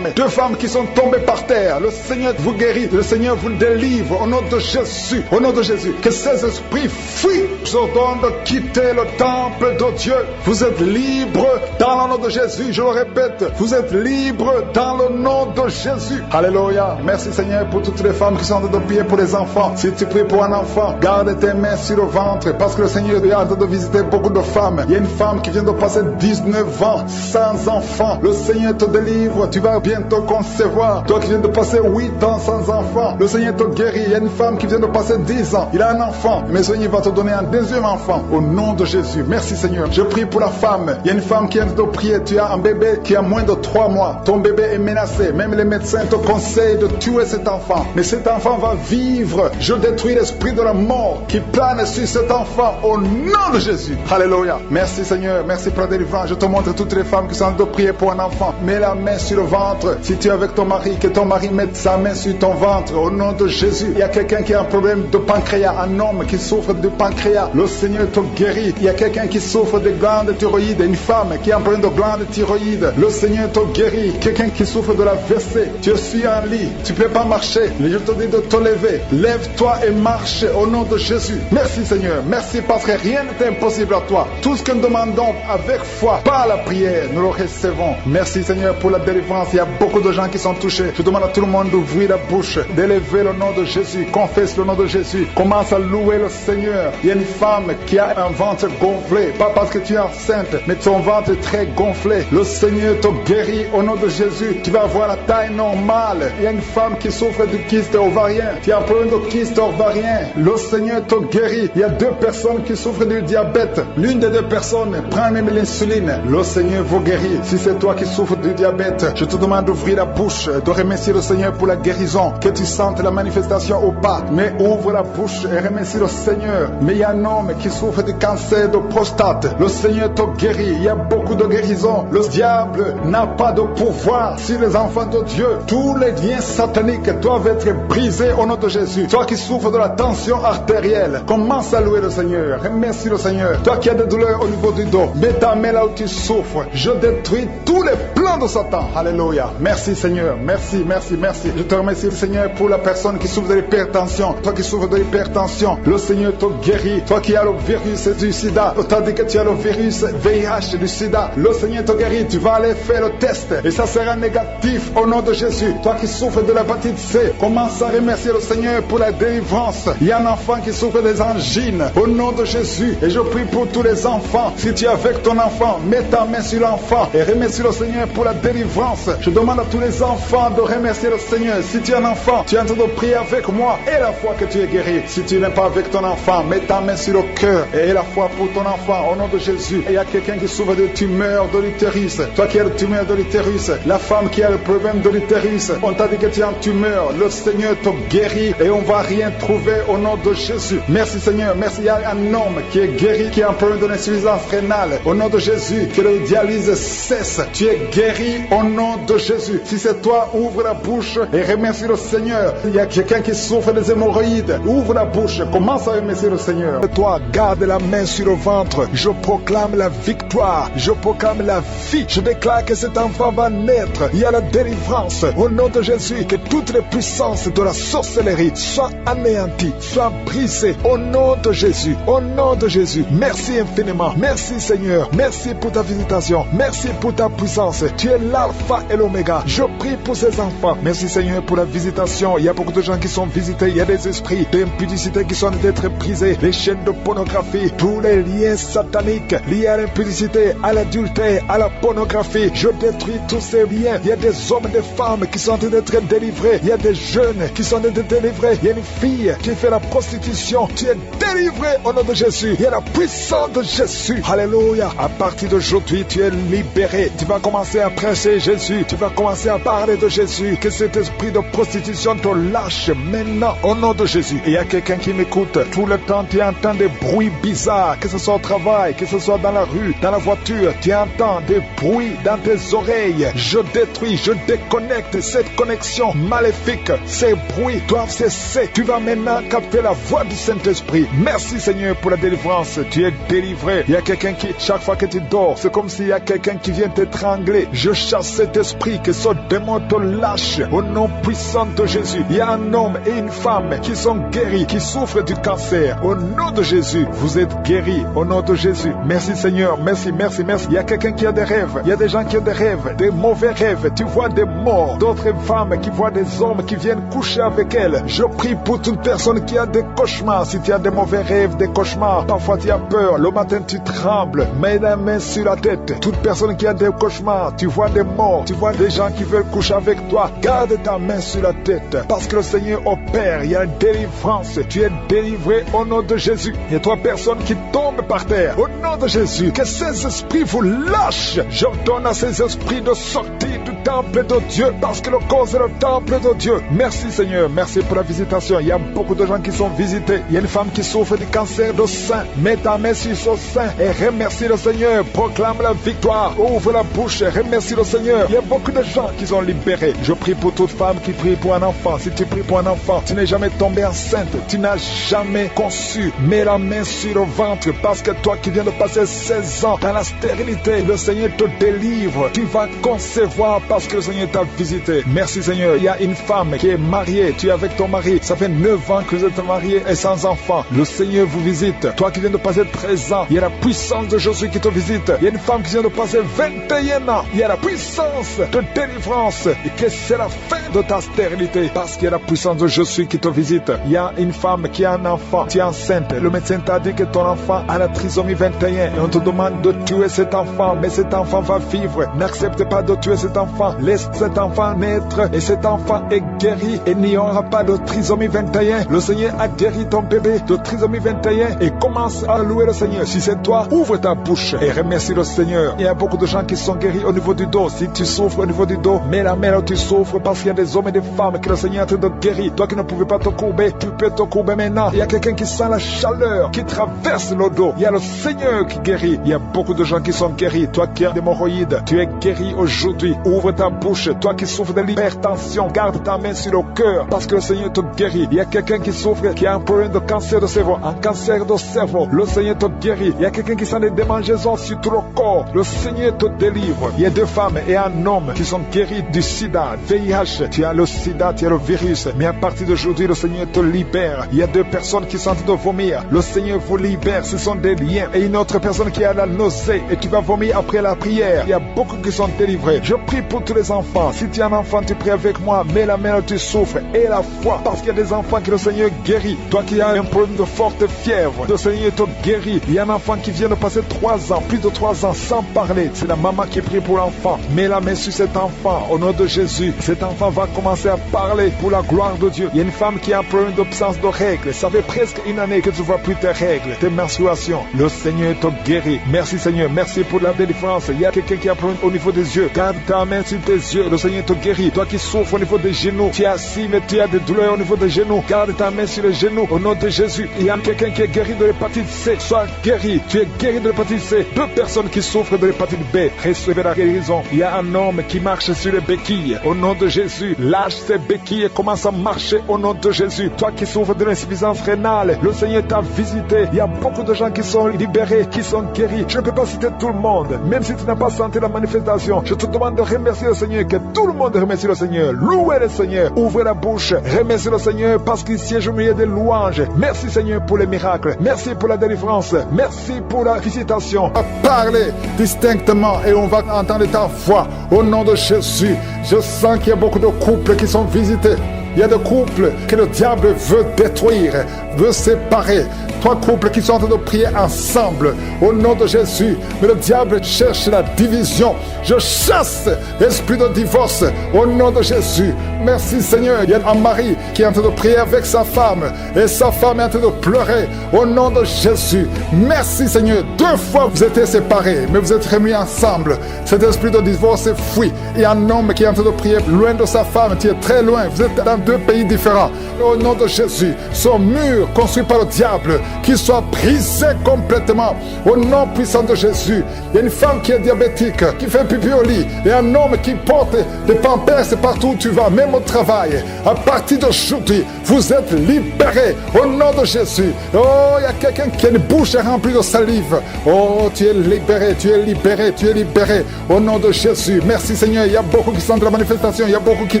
femmes qui sont tombées par terre, le Seigneur vous guérit, le Seigneur vous délivre au nom de Jésus, au nom de Jésus, que ces esprits fuient. Je ordonne de quitter le temple de Dieu. Vous êtes libres dans le nom de Jésus, je le répète, vous êtes libres dans le nom de Jésus. Alléluia. Merci Seigneur pour toutes les femmes qui sont en train de prier pour les enfants. Si tu pries pour un enfant, garde tes mains sur le ventre, parce que le Seigneur est en train de visiter beaucoup de femmes. Il y a une femme qui vient de passer 19 ans sans enfant. Le Seigneur te délivre, tu vas bientôt concevoir. Toi qui viens de passer 8 ans sans enfant, le Seigneur te guérit. Il y a une femme qui vient de passer 10 ans, il a un enfant, mais le Seigneur va te donner un deuxième enfant au nom de Jésus. Merci Seigneur. Je prie pour la femme. Il y a une femme qui vient de prier, tu as un bébé qui a moins de 3 mois. Ton bébé est menacé, même les médecins te conseillent de tuer cet enfant, mais cet enfant va vivre. Je détruis l'esprit de la mort qui plane sur cet enfant au nom de Jésus. Alléluia. Merci Seigneur, merci pour la délivrance. Je te montre toutes les femmes qui sont en train de prier pour un enfant. Mets la main sur le ventre. Si tu es avec ton mari, que ton mari mette sa main sur ton ventre au nom de Jésus. Il y a quelqu'un qui a un problème de pancréas, un homme qui souffre de pancréas, le Seigneur te guérit. Il y a quelqu'un qui souffre de glandes thyroïdes, une femme qui a un problème de glandes thyroïdes, le Seigneur te guérit. Quelqu'un qui souffre de la WC, tu suis en lit, tu ne peux pas marcher, mais je te dis de te lever. Lève-toi et marche au nom de Jésus. Merci Seigneur, merci parce que rien n'est impossible à toi. Tout ce que nous demandons avec foi, par la prière, nous le recevons. Merci Seigneur pour la délivrance. Il y a beaucoup de gens qui sont touchés. Je demande à tout le monde d'ouvrir la bouche, d'élever le nom de Jésus, confesse le nom de Jésus, commence à louer le Seigneur. Il y a une femme qui a un ventre gonflé, pas parce que tu es enceinte, mais ton ventre est très gonflé. Le Seigneur te guérit guéri au nom de Jésus. Tu vas avoir la taille normale. Il y a une femme qui souffre de kyste ovarien. Tu as un problème de kyste ovarien. Le Seigneur te guérit. Il y a 2 personnes qui souffrent du diabète. L'une des 2 personnes prend même l'insuline. Le Seigneur vous guérit. Si c'est toi qui souffres du diabète, je te demande d'ouvrir la bouche, de remercier le Seigneur pour la guérison. Que tu sentes la manifestation ou pas. Mais ouvre la bouche et remercie le Seigneur. Mais il y a un homme qui souffre du cancer de prostate. Le Seigneur te guérit. Il y a beaucoup de guérisons. Le diable n'a pas de pouvoir sur les enfants de Dieu. Tous les liens sataniques doivent être brisés au nom de Jésus. Toi qui souffres de la tension artérielle, commence à louer le Seigneur. Remercie le Seigneur. Toi qui as des douleurs au niveau du dos, mets ta main là où tu souffres. Je détruis tous les plans de Satan. Alléluia. Merci Seigneur. Merci, merci, merci. Je te remercie Seigneur pour la personne qui souffre de l'hypertension. Toi qui souffres de l'hypertension, le Seigneur te guérit. Toi qui as le virus du sida, on t'a dit que tu as le virus VIH du sida, le Seigneur te guérit. Tu vas aller faire le test et ça sera négatif au nom de Jésus. Toi qui souffres de l'hépatite C, commence à remercier le Seigneur pour la délivrance. Il y a un enfant qui souffre des angines au nom de Jésus et je prie pour tous les enfants. Si tu es avec ton enfant, mets ta main sur l'enfant et remercie le Seigneur pour la délivrance. Je demande à tous les enfants de remercier le Seigneur. Si tu es un enfant, tu es en train de prier avec moi et la foi que tu es guéri. Si tu n'es pas avec ton enfant, mets ta main sur le cœur et la foi pour ton enfant au nom de Jésus. Et il y a quelqu'un qui souffre de tumeur de l'utérus. Toi qui as le tumeur de l'utérus, la femme qui a le problème de l'utérus, on t'a dit que tu es en tumeur. Le Seigneur te guérit et on va rien trouver au nom de Jésus. Merci Seigneur, merci. Il y a un homme qui est guéri, qui a un problème de l'insuffisance rénale. Au nom de Jésus, que le dialyse cesse. Tu es guéri au nom de Jésus. Si c'est toi, ouvre la bouche et remercie le Seigneur. Il y a quelqu'un qui souffre des hémorroïdes. Ouvre la bouche, commence à remercier le Seigneur. Et toi, garde la main sur le ventre. Je proclame la victoire. Je proclame la vie. Je déclare que cet enfant va naître. Il y a la délivrance. Au nom de Jésus, que toutes les puissances de la sorcellerie soient anéanties, soient brisées. Au nom de Jésus. Au nom de Jésus. Merci infiniment. Merci Seigneur. Merci pour ta visitation. Merci pour ta puissance. Tu es l'alpha et l'oméga. Je prie pour ces enfants. Merci Seigneur pour la visitation. Il y a beaucoup de gens qui sont visités. Il y a des esprits d'impudicité qui sont d'être brisés. Les chaînes de pornographie, tous les liens sataniques liés à l'impudicité, à l'adultère, à la pornographie. Je détruis tous ces liens. Il y a des hommes et des femmes qui sont en train d'être délivrés. Il y a des jeunes qui sont en train d'être délivrés. Il y a une fille qui fait la prostitution. Tu es délivré au nom de Jésus. Il y a la puissance de Jésus. Alléluia. À partir d'aujourd'hui, tu es libéré. Tu vas commencer à prêcher Jésus. Tu vas commencer à parler de Jésus. Que cet esprit de prostitution te lâche maintenant au nom de Jésus. Et il y a quelqu'un qui m'écoute. Tout le temps, tu entends des bruits bizarres. Que ce soit au travail, que ce soit dans la rue, dans la voiture. Tu entends des bruits dans tes oreilles. Je détruis, je déconnecte cette connexion maléfique. Ces bruits doivent cesser. Tu vas maintenant capter la voix du Saint-Esprit. Merci Seigneur pour la délivrance. Tu es délivré. Il y a quelqu'un qui, chaque fois que tu dors, c'est comme s'il y a quelqu'un qui vient t'étrangler. Je chasse cet esprit, que ce démon te lâche au nom puissant de Jésus. Il y a un homme et une femme qui sont guéris, qui souffrent du cancer. Au nom de Jésus, vous êtes guéris. Au nom de Jésus. Merci Seigneur. Merci, merci, merci. Il y a quelqu'un qui a des rêves. Il y a des gens qui ont des rêves, des mauvais rêves. Tu vois des morts. D'autres femmes qui voient des hommes qui viennent coucher avec elles. Je prie pour toute personne qui a des cauchemars. Si tu as des mauvais rêves, des cauchemars, parfois tu as peur. Le matin tu trembles. Mets la main sur la tête. Toute personne qui a des cauchemars, tu vois des morts, tu vois des gens qui veulent coucher avec toi. Garde ta main sur la tête. Parce que le Seigneur opère. Il y a une délivrance. Tu es délivré au nom de Jésus. Il y a 3 personnes qui tombent par terre. Au nom de Jésus. Que ces esprits vous lâchent. J'ordonne à ces esprits de sortir du temple de Dieu. Parce que le corps est le temple de Dieu. Merci Seigneur. Merci pour la visitation. Il y a beaucoup de gens qui sont visités. Il y a une femme qui souffre du cancer de sein. Mets ta main sur son sein et remercie le Seigneur. Proclame la victoire. Ouvre la bouche et remercie le Seigneur. Il y a beaucoup de gens qui sont libérés. Je prie pour toute femme qui prie pour un enfant. Si tu pries pour un enfant, tu n'es jamais tombé enceinte. Tu n'as jamais conçu. Mets la main sur le ventre parce que toi qui viens de passer 16 ans dans la stérilité, le Seigneur te délivre. Tu vas concevoir parce que le Seigneur t'a visité. Merci Seigneur. Il y a une femme qui est mariée. Tu es avec ton mari. Ça fait 9 ans que vous êtes mariés et sans enfant. Le Seigneur vous visite. Toi qui viens de passer 13 ans, il y a la puissance de Jésus qui te visite. Il y a une femme qui vient de passer 21 ans. Il y a la puissance de délivrance. Et que c'est la fin de ta stérilité parce qu'il y a la puissance de Jésus qui te visite. Il y a une femme qui a un enfant. Tu es enceinte. Le médecin t'a dit que ton enfant a la trisomie 21 et on te demande de tuer cet enfant, mais cet enfant va vivre. N'accepte pas de tuer cet enfant. Laisse cet enfant naître et cet enfant est guéri et n'y aura pas de trisomie 21. Le Seigneur a guéri ton bébé de trisomie 21 et commence à louer le Seigneur. Si c'est toi, ouvre ta bouche et remercie le Seigneur. Il y a beaucoup de gens qui sont guéris au niveau du dos. Si tu souffres au niveau du dos, mets la main là où tu souffres parce qu'il y a des hommes et des femmes que le Seigneur est en train de guérir. Toi qui ne pouvais pas te courber, tu peux te courber maintenant. Il y a quelqu'un qui sent la chaleur, qui traverse le dos. Il y a le Seigneur qui guérit. Il y a beaucoup de gens qui sont guéris. Toi qui as des hémorroïdes, tu es guéri aujourd'hui. Ouvre ta bouche. Toi qui souffres de l'hypertension, garde ta main sur le cœur parce que le Seigneur te guérit. Il y a quelqu'un qui souffre, qui a un problème de cancer de cerveau, un cancer de cerveau. Le Seigneur te guérit. Il y a quelqu'un qui sent des démangeaisons sur tout le corps. Le Seigneur te délivre. Il y a 2 femmes et un homme qui sont guéris du sida, VIH. Tu as le sida, tu as le virus. Mais à partir d'aujourd'hui, le Seigneur te libère. Il y a 2 personnes qui sont en train de vomir. Le Seigneur vous libère. Ce sont des liens. Et une autre personne qui a la nausée et tu vas vomir après la prière. Il y a beaucoup qui sont délivrés. Je prie pour tous les enfants. Si tu es un enfant, tu pries avec moi. Mets la main où tu souffres et la foi. Parce qu'il y a des enfants que le Seigneur guérit. Toi qui as un problème de forte fièvre, le Seigneur te guérit. Il y a un enfant qui vient de passer 3 ans, plus de 3 ans sans parler. C'est la maman qui prie pour l'enfant. Mets la main sur cet enfant au nom de Jésus. Cet enfant va commencer à parler pour la gloire de Dieu. Il y a une femme qui a un problème d'absence de règles. Ça fait presque une année que tu ne vois plus tes règles, tes menstruations. Le Seigneur te guérit. Merci Seigneur. Merci pour la délivrance. Il y a quelqu'un qui a un problème au niveau des yeux. Garde ta main sur tes yeux. Le Seigneur te guérit. Toi qui souffres au niveau des genoux, tu es assis mais tu as des douleurs au niveau des genoux. Garde ta main sur les genoux au nom de Jésus. Il y a quelqu'un qui est guéri de l'hépatite C. Sois guéri. Tu es guéri de l'hépatite C. 2 personnes qui souffrent de l'hépatite B. Recevez la guérison. Il y a un homme qui marche sur les béquilles. Au nom de Jésus. Lâche ses béquilles et commence à marcher au nom de Jésus. Toi qui souffres de l'insuffisance rénale, le Seigneur t'a visité. Il y a beaucoup de gens qui sont libérés, qui sont guéris. Je ne peux pas citer tout le monde. Même si tu n'as pas senti la manifestation, je te demande de remercier le Seigneur. Que tout le monde remercie le Seigneur. Louez le Seigneur. Ouvrez la bouche. Remerciez le Seigneur parce qu'il siège au milieu des louanges. Merci Seigneur pour les miracles. Merci pour la délivrance. Merci pour la visitation. Parlez distinctement et on va entendre ta voix au nom de Jésus. Je sens qu'il y a beaucoup de couples qui sont visités. Il y a des couples que le diable veut détruire, veut séparer. 3 couples qui sont en train de prier ensemble au nom de Jésus. Mais le diable cherche la division. Je chasse l'esprit de divorce au nom de Jésus. Merci Seigneur. Il y a un mari qui est en train de prier avec sa femme et sa femme est en train de pleurer au nom de Jésus. Merci Seigneur. 2 fois vous étiez séparés, mais vous êtes remis ensemble. Cet esprit de divorce est fui. Il y a un homme qui est en train de prier loin de sa femme, qui est très loin. Vous êtes dans 2 pays différents. Au nom de Jésus, ce mur construit par le diable, qu'il soit brisé complètement. Au nom puissant de Jésus. Il y a une femme qui est diabétique, qui fait pipi au lit. Et un homme qui porte des pampers partout où tu vas, même au travail. À partir d'aujourd'hui, vous êtes libérés. Au nom de Jésus. Oh, il y a quelqu'un qui a une bouche remplie de salive. Oh, tu es libéré, tu es libéré, tu es libéré. Au nom de Jésus. Merci Seigneur. Il y a beaucoup qui sont de la manifestation. Il y a beaucoup qui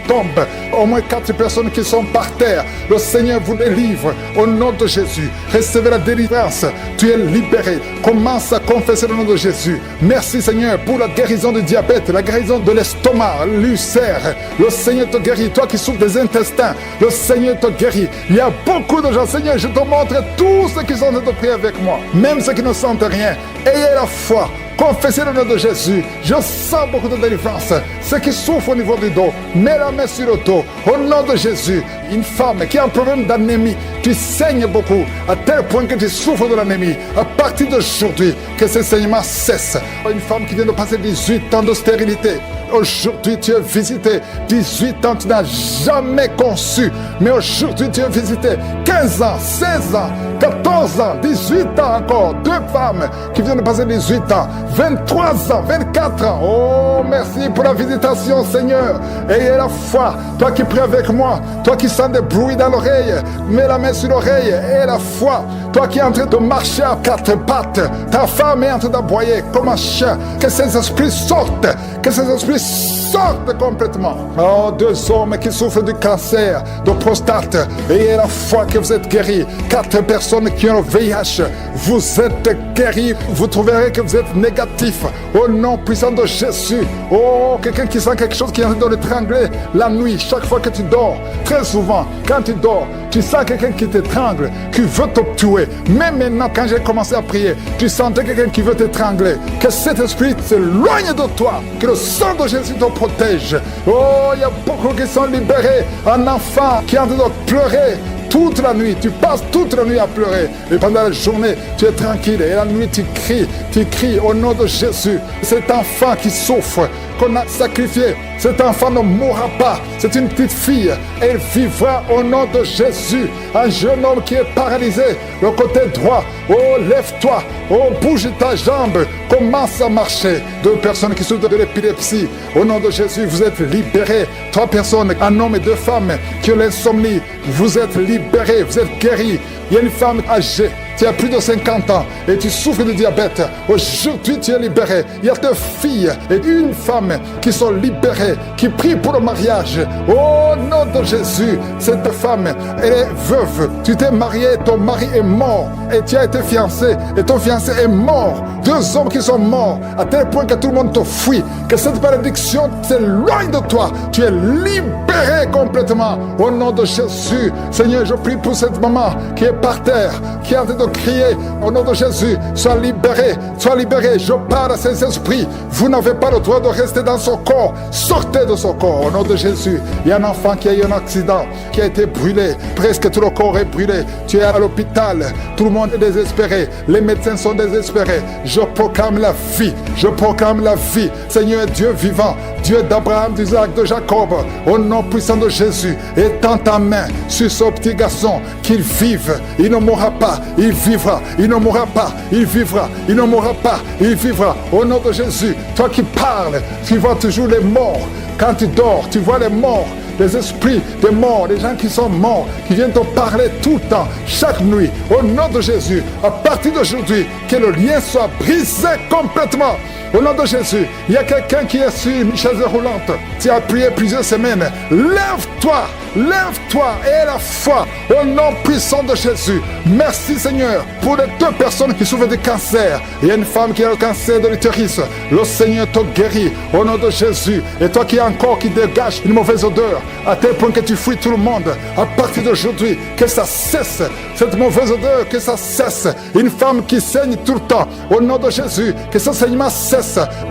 tombent. Au moins 4 personnes qui sont par terre. Le Seigneur vous délivre. Au nom de Jésus. Recevez la délivrance. Tu es libéré. Commence à confesser le nom de Jésus. Merci Seigneur pour la guérison du diabète, la guérison de l'estomac, l'ulcère. Le Seigneur te guérit. Toi qui souffres des intestins, le Seigneur te guérit. Il y a beaucoup de gens. Seigneur, je te montre tous ceux qui sont en train de prier avec moi. Même ceux qui ne sentent rien. Ayez la foi. Confessez le nom de Jésus. Je sens beaucoup de délivrance. Ceux qui souffrent au niveau du dos, mets la main sur le dos. Au nom de Jésus. Une femme qui a un problème d'anémie, tu saignes beaucoup, à tel point que tu souffres de l'anémie. À partir d'aujourd'hui, que ce saignement cesse. Une femme qui vient de passer 18 ans de stérilité. Aujourd'hui, tu es visité. 18 ans, tu n'as jamais conçu. Mais aujourd'hui, tu es visité. 15 ans, 16 ans, 14 ans, 18 ans encore. 2 femmes qui viennent de passer 18 ans. 23 ans, 24 ans. Oh, merci pour la visitation, Seigneur. Ayez la foi. Toi qui pries avec moi, toi qui sens des bruits dans l'oreille, mets la main sur l'oreille. Ayez la foi. Toi qui es en train de marcher à 4 pattes, ta femme est en train d'aboyer comme un chien. Que ces esprits sortent. Que ces esprits sortent complètement. Oh, 2 hommes qui souffrent du cancer de prostate. Ayez la foi que vous êtes guéris. 4 personnes qui ont le VIH. Vous êtes guéris. Vous trouverez que vous êtes négatif. Au nom puissant de Jésus. Oh, quelqu'un qui sent quelque chose qui est en train de l'étrangler la nuit, chaque fois que tu dors. Très souvent, quand tu dors, Tu sens quelqu'un qui t'étrangle, qui veut te tuer. Même maintenant, quand j'ai commencé à prier, tu sentais quelqu'un qui veut t'étrangler. Que cet esprit s'éloigne de toi. Que le sang de Jésus te protège. Oh, il y a beaucoup qui sont libérés. Un enfant qui est en train de pleurer toute la nuit, tu passes toute la nuit à pleurer. Et pendant la journée, tu es tranquille. Et la nuit, tu cries au nom de Jésus. Cet enfant qui souffre, qu'on a sacrifié, cet enfant ne mourra pas. C'est une petite fille. Elle vivra au nom de Jésus. Un jeune homme qui est paralysé, le côté droit. Oh, lève-toi. Oh, bouge ta jambe. Commence à marcher. 2 personnes qui souffrent de l'épilepsie. Au nom de Jésus, vous êtes libérés. 3 personnes, un homme et 2 femmes qui ont l'insomnie. Vous êtes libérés, vous êtes guéris. Il y a une femme âgée, tu as plus de 50 ans et tu souffres de diabète. Aujourd'hui, tu es libéré. Il y a 2 filles et une femme qui sont libérées, qui prient pour le mariage. Au nom de Jésus, cette femme, elle est veuve. Tu t'es marié, ton mari est mort et tu as été fiancé et ton fiancé est mort. 2 hommes qui sont morts à tel point que tout le monde te fuit. Que cette malédiction s'éloigne de toi. Tu es libéré complètement. Au nom de Jésus, Seigneur, je prie pour cette maman qui est par terre, qui est en train de crier. Au nom de Jésus, sois libéré, sois libéré. Je parle à ces esprits. Vous n'avez pas le droit de rester dans son corps. Sortez de son corps. Au nom de Jésus, il y a un enfant qui a eu un accident, qui a été brûlé. Presque tout le corps est brûlé. Tu es à l'hôpital. Tout le monde est désespéré. Les médecins sont désespérés. Je proclame la vie. Je proclame la vie. Seigneur Dieu vivant, Dieu d'Abraham, d'Isaac, de Jacob, au nom puissant de Jésus, étends ta main sur ce petit garçon, qu'il vive. Il ne mourra pas, il vivra. Il ne mourra pas, il vivra. Il ne mourra pas, il vivra. Au nom de Jésus, toi qui parles, tu vois toujours les morts. Quand tu dors, tu vois les morts. Les esprits des morts, les gens qui sont morts, qui viennent te parler tout le temps, chaque nuit, au nom de Jésus, à partir d'aujourd'hui, que le lien soit brisé complètement. Au nom de Jésus, il y a quelqu'un qui est sur une chaise roulante. Tu as prié plusieurs semaines. Lève-toi, lève-toi et la foi au nom puissant de Jésus. Merci Seigneur pour les 2 personnes qui souffrent de cancer. Il y a une femme qui a le cancer de l'utérus. Le Seigneur te guérit au nom de Jésus. Et toi qui as un corps qui dégage une mauvaise odeur, à tel point que tu fuis tout le monde, à partir d'aujourd'hui, que ça cesse. Cette mauvaise odeur, que ça cesse. Une femme qui saigne tout le temps, au nom de Jésus, que ce saignement cesse.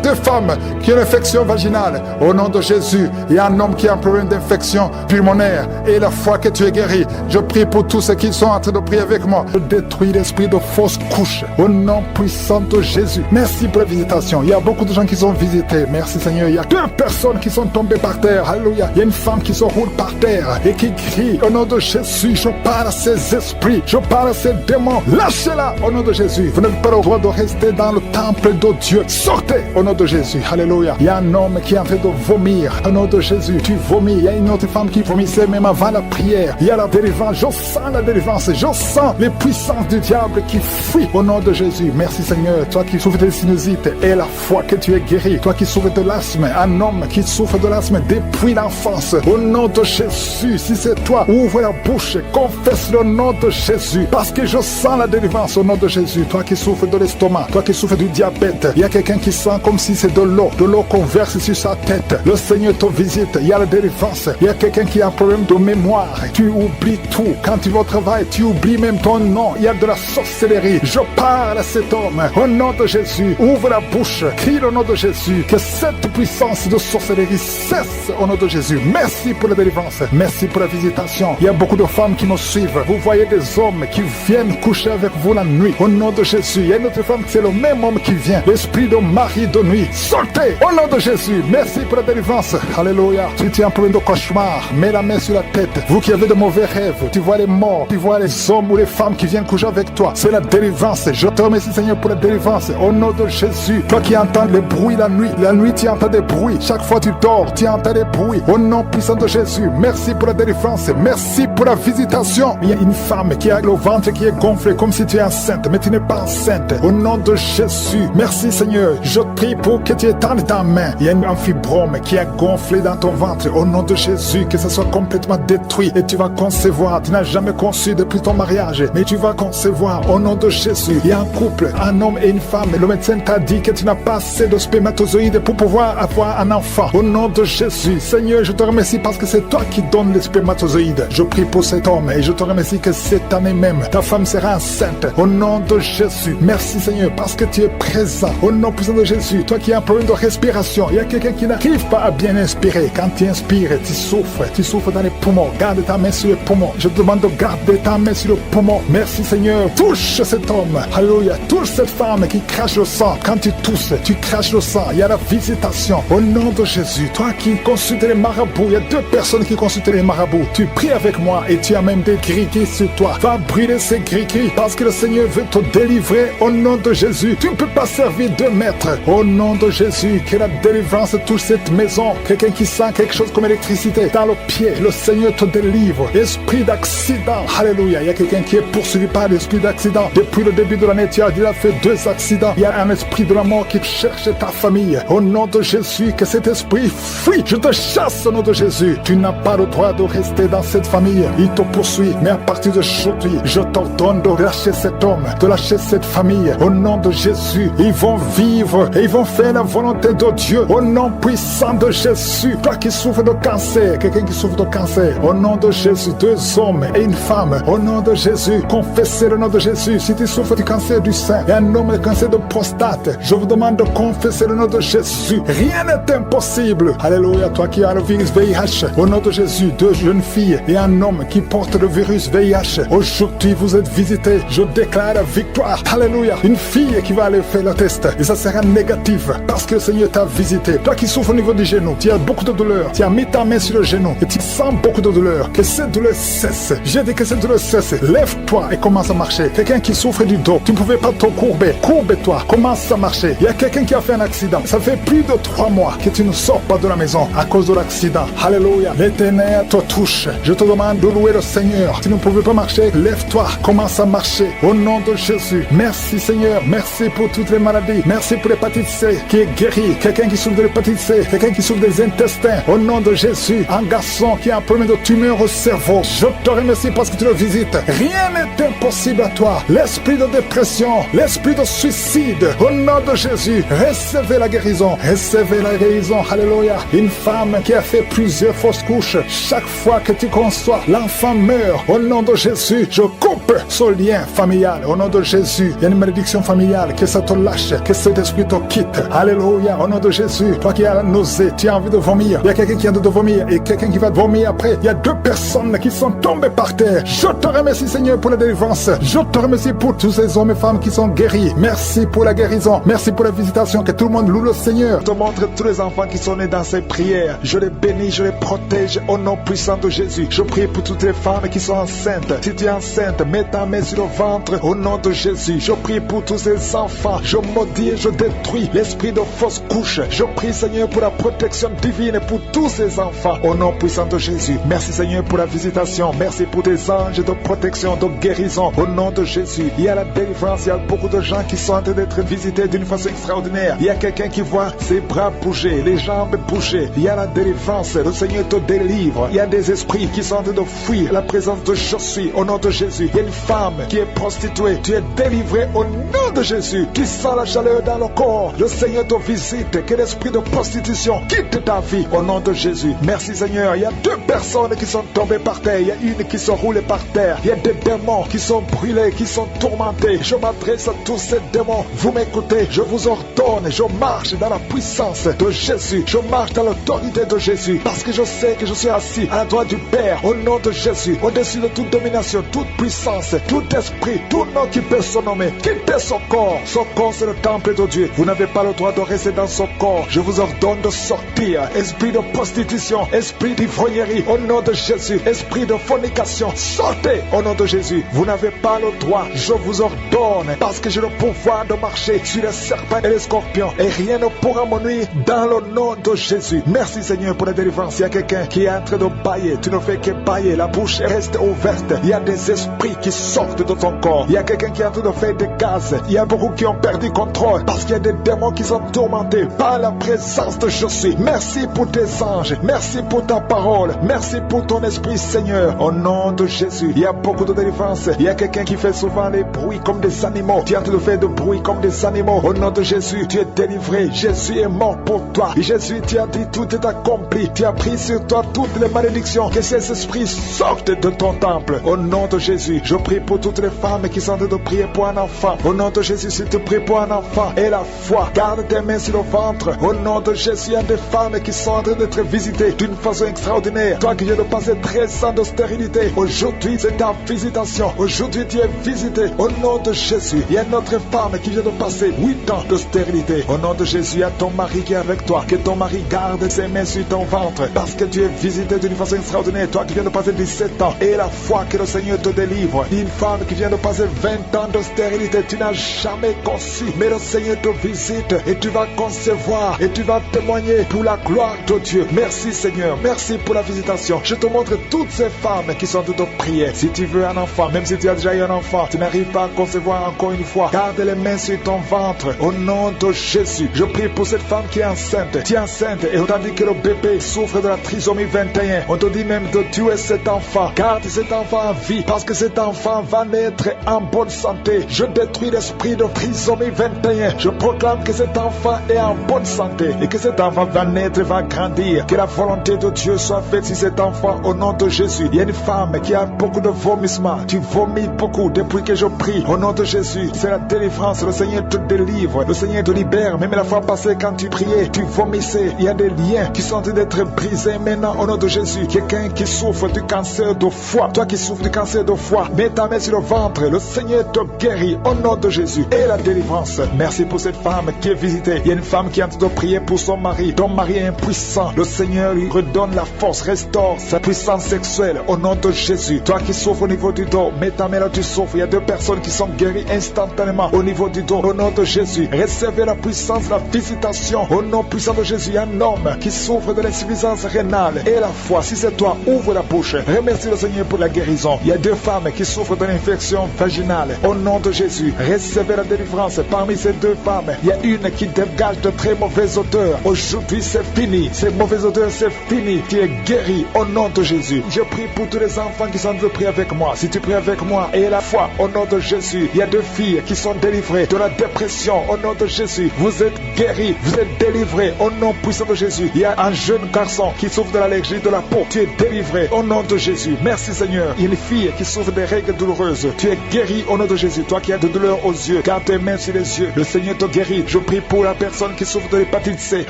2 femmes qui ont une infection vaginale, au nom de Jésus. Il y a un homme qui a un problème d'infection pulmonaire et la foi que tu es guéri. Je prie pour tous ceux qui sont en train de prier avec moi. Je détruis l'esprit de fausse couche au nom puissant de Jésus. Merci pour la visitation. Il y a beaucoup de gens qui sont visités. Merci Seigneur. Il y a 2 personnes qui sont tombées par terre. Alléluia. Il y a une femme qui se roule par terre et qui crie au nom de Jésus. Je parle à ces esprits. Je parle à ces démons. Lâchez-la au nom de Jésus. Vous n'avez pas le droit de rester dans le temple de Dieu. Sortez au nom de Jésus. Alléluia. Il y a un homme qui est en train de vomir au nom de Jésus. Tu vomis. Il y a une autre femme qui vomissait même avant la prière. Il y a la délivrance. Je sens la délivrance. Je sens les puissances du diable qui fuient au nom de Jésus. Merci Seigneur. Toi qui souffres de sinusite et la foi que tu es guéri. Toi qui souffres de l'asthme. Un homme qui souffre de l'asthme depuis l'enfance. Au nom de Jésus. Si c'est toi, ouvre la bouche. Confesse le nom de Jésus. Parce que je sens la délivrance au nom de Jésus. Toi qui souffres de l'estomac. Toi qui souffres du diabète. Il y a quelqu'un qui sent comme si c'est de l'eau qu'on verse sur sa tête. Le Seigneur te visite. Il y a la délivrance. Il y a quelqu'un qui a un problème de mémoire. Tu oublies tout. Quand tu vas au travail, tu oublies même ton nom. Il y a de la sorcellerie. Je parle à cet homme. Au nom de Jésus, ouvre la bouche. Crie le nom de Jésus. Que cette puissance de sorcellerie cesse au nom de Jésus. Merci pour la délivrance. Merci pour la visitation. Il y a beaucoup de femmes qui me suivent. Vous voyez des hommes qui viennent coucher avec vous la nuit. Au nom de Jésus. Il y a une autre femme, c'est le même homme qui vient. L'esprit de mari de nuit. Sortez au nom de Jésus. Merci pour la délivrance. Alléluia. Si tu as un problème de cauchemar, mets la main sur la tête. Vous qui avez de mauvais rêves, tu vois les morts, tu vois les hommes ou les femmes qui viennent coucher avec toi. C'est la délivrance. Je te remercie Seigneur pour la délivrance. Au nom de Jésus. Toi qui entends les bruits la nuit tu entends des bruits. Chaque fois tu dors, tu entends des bruits. Au nom puissant de Jésus. Merci pour la délivrance. Merci pour la visitation. Il y a une femme qui a le ventre qui est gonflé comme si tu es enceinte, mais tu n'es pas enceinte. Au nom de Jésus. Merci Seigneur. Je prie pour que tu étendes ta main. Il y a un fibrome qui a gonflé dans ton ventre. Au nom de Jésus, que ça soit complètement détruit et tu vas concevoir. Tu n'as jamais conçu depuis ton mariage, mais tu vas concevoir au nom de Jésus. Il y a un couple, un homme et une femme. Le médecin t'a dit que tu n'as pas assez de spermatozoïdes pour pouvoir avoir un enfant. Au nom de Jésus, Seigneur, je te remercie merci parce que c'est toi qui donnes les spermatozoïdes. Je prie pour cet homme et je te remercie que cette année même, ta femme sera enceinte. Au nom de Jésus, merci Seigneur parce que tu es présent. Au nom puissant de Jésus, toi qui as un problème de respiration, il y a quelqu'un qui n'arrive pas à bien inspirer. Quand tu inspires, tu souffres dans les poumons. Garde ta main sur les poumons. Je te demande de garder ta main sur le poumon. Merci Seigneur. Touche cet homme. Alléluia. Touche cette femme qui crache le sang. Quand tu tousses, tu craches le sang. Il y a la visitation. Au nom de Jésus, toi qui consultes les marabouts, il y a 2 personnes qui consultent les marabouts. Tu pries avec moi et tu as même des gris-gris sur toi. Va brûler ces gris-gris parce que le Seigneur veut te délivrer. Au nom de Jésus, tu ne peux pas servir 2 maîtres. Au nom de Jésus, que la délivrance touche cette maison. Quelqu'un qui sent quelque chose comme électricité dans le pied, le Seigneur te délivre. Esprit d'accident, alléluia. Il y a quelqu'un qui est poursuivi par l'esprit d'accident. Depuis le début de l'année, tu as déjà fait 2 accidents. Il y a un esprit de la mort qui cherche ta famille. Au nom de Jésus, que cet esprit fuit. Je te chasse au nom de Jésus. Tu n'as pas le droit de rester dans cette famille. Il te poursuit. Mais à partir d'aujourd'hui, je t'ordonne de lâcher cet homme, de lâcher cette famille. Au nom de Jésus, ils vont vivre et ils vont faire la volonté de Dieu. Au nom puissant de Jésus, toi qui souffres de cancer, quelqu'un qui souffre de cancer, au nom de Jésus, 2 hommes et une femme, au nom de Jésus, confessez le nom de Jésus. Si tu souffres du cancer du sein et un homme de cancer de prostate, je vous demande de confesser le nom de Jésus. Rien n'est impossible. Alléluia, toi qui as le virus VIH, au nom de Jésus, 2 jeunes filles et un homme qui porte le virus VIH, aujourd'hui vous êtes visités. Je déclare la victoire. Alléluia, une fille qui va aller faire le test et ça sera négatif parce que le Seigneur t'a visité. Toi qui souffres au niveau du genou, tu as beaucoup de douleur, tu as mis ta main sur le genou et tu sens beaucoup de douleur. Que cette douleur cesse. J'ai dit que cette douleur cesse. Lève-toi et commence à marcher. Quelqu'un qui souffre du dos, tu ne pouvais pas te courber. Courbe-toi, commence à marcher. Il y a quelqu'un qui a fait un accident. Ça fait plus de 3 mois que tu ne sors pas de la maison à cause de l'accident. Alléluia. L'Éternel te touche. Je te demande de louer le Seigneur. Tu ne pouvais pas marcher, lève-toi, commence à marcher. Au nom de Jésus. Merci Seigneur. Merci pour toutes les maladies. Merci pour l'hépatite C qui est guérie. Quelqu'un qui souffre de l'hépatite C, quelqu'un qui souffre des intestins. Au nom de Jésus. Un garçon qui a un problème de tumeur au cerveau. Je te remercie parce que tu le visites. Rien n'est impossible à toi. L'esprit de dépression, l'esprit de suicide. Au nom de Jésus. Recevez la guérison. Recevez la guérison. Alléluia. Une femme qui a fait plusieurs fausses couches. Chaque fois que tu conçois, l'enfant meurt. Au nom de Jésus, je coupe ce lien familial. Au nom de Jésus, il y a une malédiction familiale. Que ça te lâche, que cet esprit te quitte. Alléluia. Au nom de Jésus, toi qui as la nausée, tu as envie de vomir. Il y a quelqu'un qui a envie de vomir et quelqu'un qui va vomir après. Il y a 2 personnes qui sont tombées par terre. Je te remercie Seigneur pour la délivrance. Je te remercie pour tous ces hommes et femmes qui sont guéris. Merci pour la guérison. Merci pour la visitation. Que tout le monde loue le Seigneur. Je te montre tous les enfants qui sont nés dans ces prières. Je les bénis, je les protège au nom puissant de Jésus. Je prie pour toutes les femmes qui sont enceintes. Si tu es enceinte, mets ta main sur le ventre au nom de Jésus. Je prie pour tous ces enfants. Je maudis et je détruis l'esprit de fausse couche. Je prie Seigneur pour la protection divine pour tous ces enfants au nom puissant de Jésus. Merci Seigneur pour la visitation. Merci pour tes anges de protection, de guérison au nom de Jésus. Il y a la délivrance. Il y a beaucoup de gens qui sont en train d'être visités d'une façon extraordinaire. Il y a quelqu'un qui voit ses bras bouger, les jambes bouger. Il y a la délivrance. Le Seigneur te délivre. Il y a des esprits qui sont en train de fuir la présence de je suis au nom de Jésus. Il y a une femme qui est prostituée. Tu es délivré au nom de Jésus. Tu sens la chaleur dans le corps. Le Seigneur te visite. Que l'esprit de prostitution quitte ta vie au nom de Jésus. Merci Seigneur. Il y a 2 personnes qui sont tombées par terre. Il y a une qui se roule par terre. Il y a des démons qui sont brûlés, qui sont tourmentés. Je m'adresse à tous ces démons. Vous m'écoutez. Je vous ordonne. Je marche dans la puissance de Jésus. Je marche dans l'autorité de Jésus. Parce que je sais que je suis assis à la droite du Père au nom de Jésus. Au-dessus de toute domination, toute puissance, tout esprit, tout nom qui peut se nommer. Quittez son corps. Son corps c'est le temple de Dieu. Vous n'avez pas le droit de rester dans son corps. Je vous ordonne de sortir. Esprit de prostitution, esprit d'ivrognerie au nom de Jésus. Esprit de fornication, sortez au nom de Jésus. Vous n'avez pas le droit. Je vous ordonne parce que j'ai le pouvoir de marcher sur les serpents et les scorpions et rien ne pourra me nuire dans le nom de Jésus. Merci Seigneur pour la délivrance. Il y a quelqu'un qui est en train de bailler. Tu ne fais que bailler. La bouche reste ouverte. Il y a des esprits qui sortent de ton corps. Il y a quelqu'un qui est en train de faire des gaz. Il y a beaucoup qui ont perdu contrôle parce qu'il y a des démons qui sont tourmentés par la présence de je suis. Merci pour tes anges. Merci pour ta parole. Merci pour ton esprit Seigneur. Au nom de Jésus. Il y a beaucoup de délivrance. Il y a quelqu'un qui fait souvent les bruits comme des animaux. Tu es en train de faire des bruits comme des animaux. Au nom de Jésus, tu es délivré. Jésus qui est mort pour toi. Et Jésus, tu as dit tout est accompli. Tu as pris sur toi toutes les malédictions. Que ces esprits sortent de ton temple. Au nom de Jésus, je prie pour toutes les femmes qui sont en train de prier pour un enfant. Au nom de Jésus, si tu pries pour un enfant et la foi, garde tes mains sur le ventre. Au nom de Jésus, il y a des femmes qui sont en train d'être visitées d'une façon extraordinaire. Toi qui viens de passer 13 ans de stérilité, aujourd'hui c'est ta visitation. Aujourd'hui tu es visité. Au nom de Jésus, il y a une autre femme qui vient de passer 8 ans de stérilité. Au nom de Jésus, il y a ton mari qui est avec toi. Que ton mari garde ses mains sur ton ventre parce que tu es visité d'une façon extraordinaire. Toi qui viens de passer 17 ans et la foi que le Seigneur te délivre. Une femme qui vient de passer 20 ans de stérilité, tu n'as jamais conçu, mais le Seigneur te visite et tu vas concevoir et tu vas témoigner pour la gloire de Dieu. Merci Seigneur, merci pour la visitation. Je te montre toutes ces femmes qui sont de prière. Si tu veux un enfant, même si tu as déjà eu un enfant, tu n'arrives pas à concevoir encore une fois, garde les mains sur ton ventre. Au nom de Jésus, je prie pour cette femme qui est enceinte. Tu es enceinte et on t'a dit que le bébé souffre de la trisomie 21. On te dit même de tuer cet enfant. Garde cet enfant en vie parce que cet enfant va naître en bonne santé. Je détruis l'esprit de trisomie 21. Je proclame que cet enfant est en bonne santé et que cet enfant va naître, va grandir. Que la volonté de Dieu soit faite sur cet enfant au nom de Jésus. Il y a une femme qui a beaucoup de vomissements. Tu vomis beaucoup depuis que je prie. Au nom de Jésus, c'est la délivrance. Le Seigneur te délivre. Le Seigneur te libère. Même la fois passée quand tu priais, tu vomissais. Il y a des liens qui sont en train d'être brisés maintenant au nom de Jésus. Quelqu'un qui souffre du cancer de foie. Toi qui souffres du cancer de foie, mets ta main sur le ventre. Le Seigneur te guérit au nom de Jésus. Et la délivrance. Merci pour cette femme qui est visitée. Il y a une femme qui est en train de prier pour son mari. Ton mari est impuissant. Le Seigneur lui redonne la force, restaure sa puissance sexuelle au nom de Jésus. Toi qui souffres au niveau du dos, mets ta main là, tu souffres. Il y a 2 personnes qui sont guéries instantanément au niveau du dos. Au nom de Jésus, recevez la puissance, la visitation. Au nom puissant de Jésus, il y a un homme qui souffre de l'insuffisance rénale et la foi. Si c'est toi, ouvre la bouche. Remercie le Seigneur pour la guérison. Il y a 2 femmes qui souffrent de l'infection vaginale. Au nom de Jésus, recevez la délivrance. Parmi ces 2 femmes, il y a une qui dégage de très mauvaises odeurs. Aujourd'hui, c'est fini. Ces mauvaises odeurs, c'est fini. Tu es guéri au nom de Jésus. Je prie pour tous les enfants qui sont en train de prier avec moi. Si tu pries avec moi et la foi, au nom de Jésus, il y a 2 filles qui sont délivrées de la dépression. Au nom de Jésus, vous êtes guéris, vous êtes délivrés au nom puissant de Jésus. Il y a un jeune garçon qui souffre de l'allergie de la peau. Tu es délivré au nom de Jésus. Merci Seigneur. Il y a une fille qui souffre des règles douloureuses. Tu es guéri au nom de Jésus. Toi qui as de douleurs aux yeux, garde tes mains sur les yeux. Le Seigneur te guérit. Je prie pour la personne qui souffre de l'hépatite C.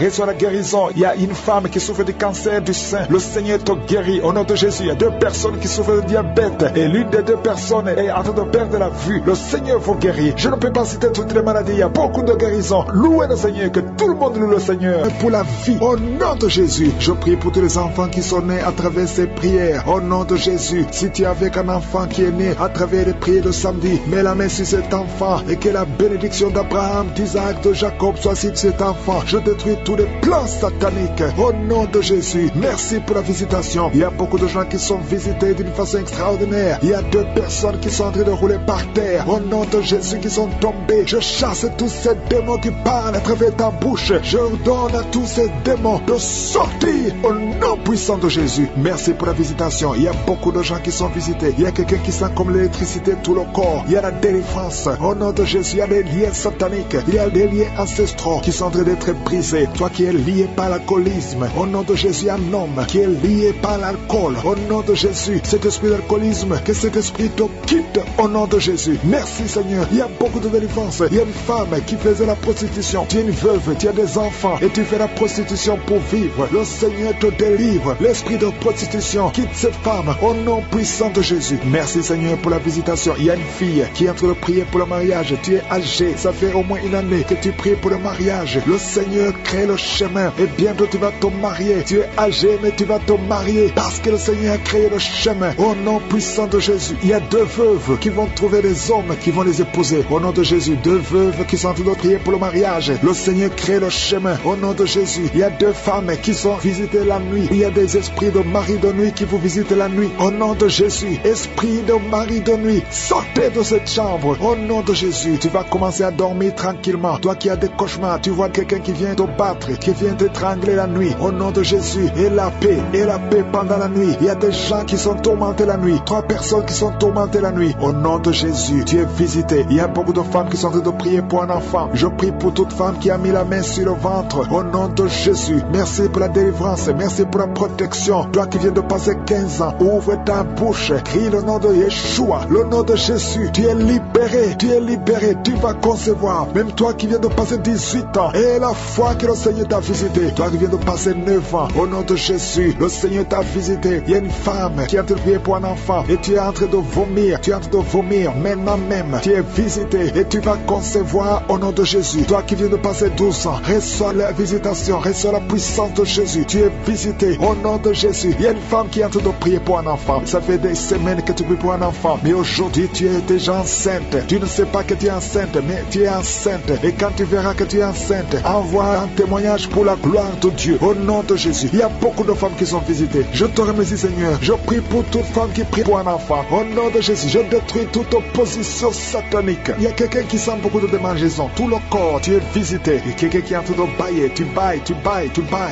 Reçois la guérison. Il y a une femme qui souffre du cancer du sein. Le Seigneur te guérit au nom de Jésus. Il y a 2 personnes qui souffrent de diabète et l'une des 2 personnes est en train de perdre la vue. Le Seigneur vous guérit. Je ne peux pas citer toutes les maladies. Il y a beaucoup de guérisons. Louez le Seigneur. Que tout le monde loue le Seigneur pour la vie. Au nom de Jésus, je prie pour tous les enfants qui sont nés à travers ces prières. Au nom de Jésus, si tu es avec un enfant qui est né à travers les prières de samedi, mets la main sur cet enfant et que la bénédiction d'Abraham, d'Isaac, de Jacob soit sur cet enfant. Je détruis tous les plans sataniques. Au nom de Jésus, merci pour la visitation. Il y a beaucoup de gens qui sont visités d'une façon extraordinaire. Il y a 2 personnes qui sont en train de rouler par terre. Au nom de Jésus qui sont tombés. Je chasse tous ces démons qui parlent à travers ta bouche. Je ordonne à tous ces démons de sortir au nom puissant de Jésus. Merci pour la visitation. Il y a beaucoup de gens qui sont visités. Il y a quelqu'un qui sent comme l'électricité tout le corps. Il y a la délivrance. Au nom de Jésus, il y a des liens sataniques. Il y a des liens ancestraux qui sont en train d'être brisés. Toi qui es lié par l'alcoolisme. Au nom de Jésus, il y a un homme qui est lié par l'alcool. Au nom de Jésus, cet esprit d'alcoolisme, que cet esprit te quitte au nom de Jésus. Merci Seigneur. Il y a beaucoup de délivrance. Il y a une femme qui faisait la prostitution. Tu es une veuve, tu as des enfants et tu fais la prostitution pour vivre. Le Seigneur te délivre. L'esprit de prostitution quitte cette femme au nom puissant de Jésus. Merci Seigneur pour la visitation. Il y a une fille qui est en train de prier pour le mariage. Tu es âgé, ça fait au moins 1 année que tu pries pour le mariage. Le Seigneur crée le chemin et bientôt tu vas te marier. Tu es âgé mais tu vas te marier parce que le Seigneur a créé le chemin. Au nom puissant de Jésus, il y a 2 veuves qui vont trouver des hommes qui vont les épouser. Au nom de Jésus, 2 veuves qui sont en train de prier pour le mariage. Le Seigneur crée le chemin. Au nom de Jésus, il y a 2 femmes qui sont visitées la nuit. Il y a des esprits de mari de nuit qui vous visitent la nuit. Au nom de Jésus, esprit de mari de nuit, sortez de cette chambre. Au nom de Jésus, tu vas commencer à dormir tranquillement. Toi qui as des cauchemars, tu vois quelqu'un qui vient te battre, qui vient t'étrangler la nuit. Au nom de Jésus, et la paix pendant la nuit. Il y a des gens qui sont tourmentés la nuit. 3 personnes qui sont tourmentées la nuit. Au nom de Jésus, tu es visité. Il y a beaucoup de femmes qui sont en train de prier pour un enfant. Je prie pour toute femme qui a mis la main main sur le ventre. Au nom de Jésus, merci pour la délivrance, merci pour la protection. Toi qui viens de passer 15 ans, ouvre ta bouche, crie le nom de Yeshua, le nom de Jésus. Tu es libéré, tu vas concevoir. Même toi qui viens de passer 18 ans, et la foi que le Seigneur t'a visité. Toi qui viens de passer 9 ans, au nom de Jésus, le Seigneur t'a visité. Il y a une femme qui est en train de prier pour un enfant, et tu es en train de vomir, maintenant même. Tu es visité, et tu vas concevoir au nom de Jésus. Toi qui viens de passer 12 ans, reçois la visitation, reçois la puissance de Jésus. Tu es visité au nom de Jésus. Il y a une femme qui est en train de prier pour un enfant. Ça fait des semaines que tu pries pour un enfant, mais aujourd'hui tu es déjà enceinte. Tu ne sais pas que tu es enceinte, mais tu es enceinte. Et quand tu verras que tu es enceinte, envoie un témoignage pour la gloire de Dieu au nom de Jésus. Il y a beaucoup de femmes qui sont visitées. Je te remercie, Seigneur. Je prie pour toute femme qui prie pour un enfant. Au nom de Jésus, je détruis toute opposition satanique. Il y a quelqu'un qui sent beaucoup de démangeaisons. Tout le corps, tu es visité. Il y a quelqu'un qui est en train de bailler. Tu bailles.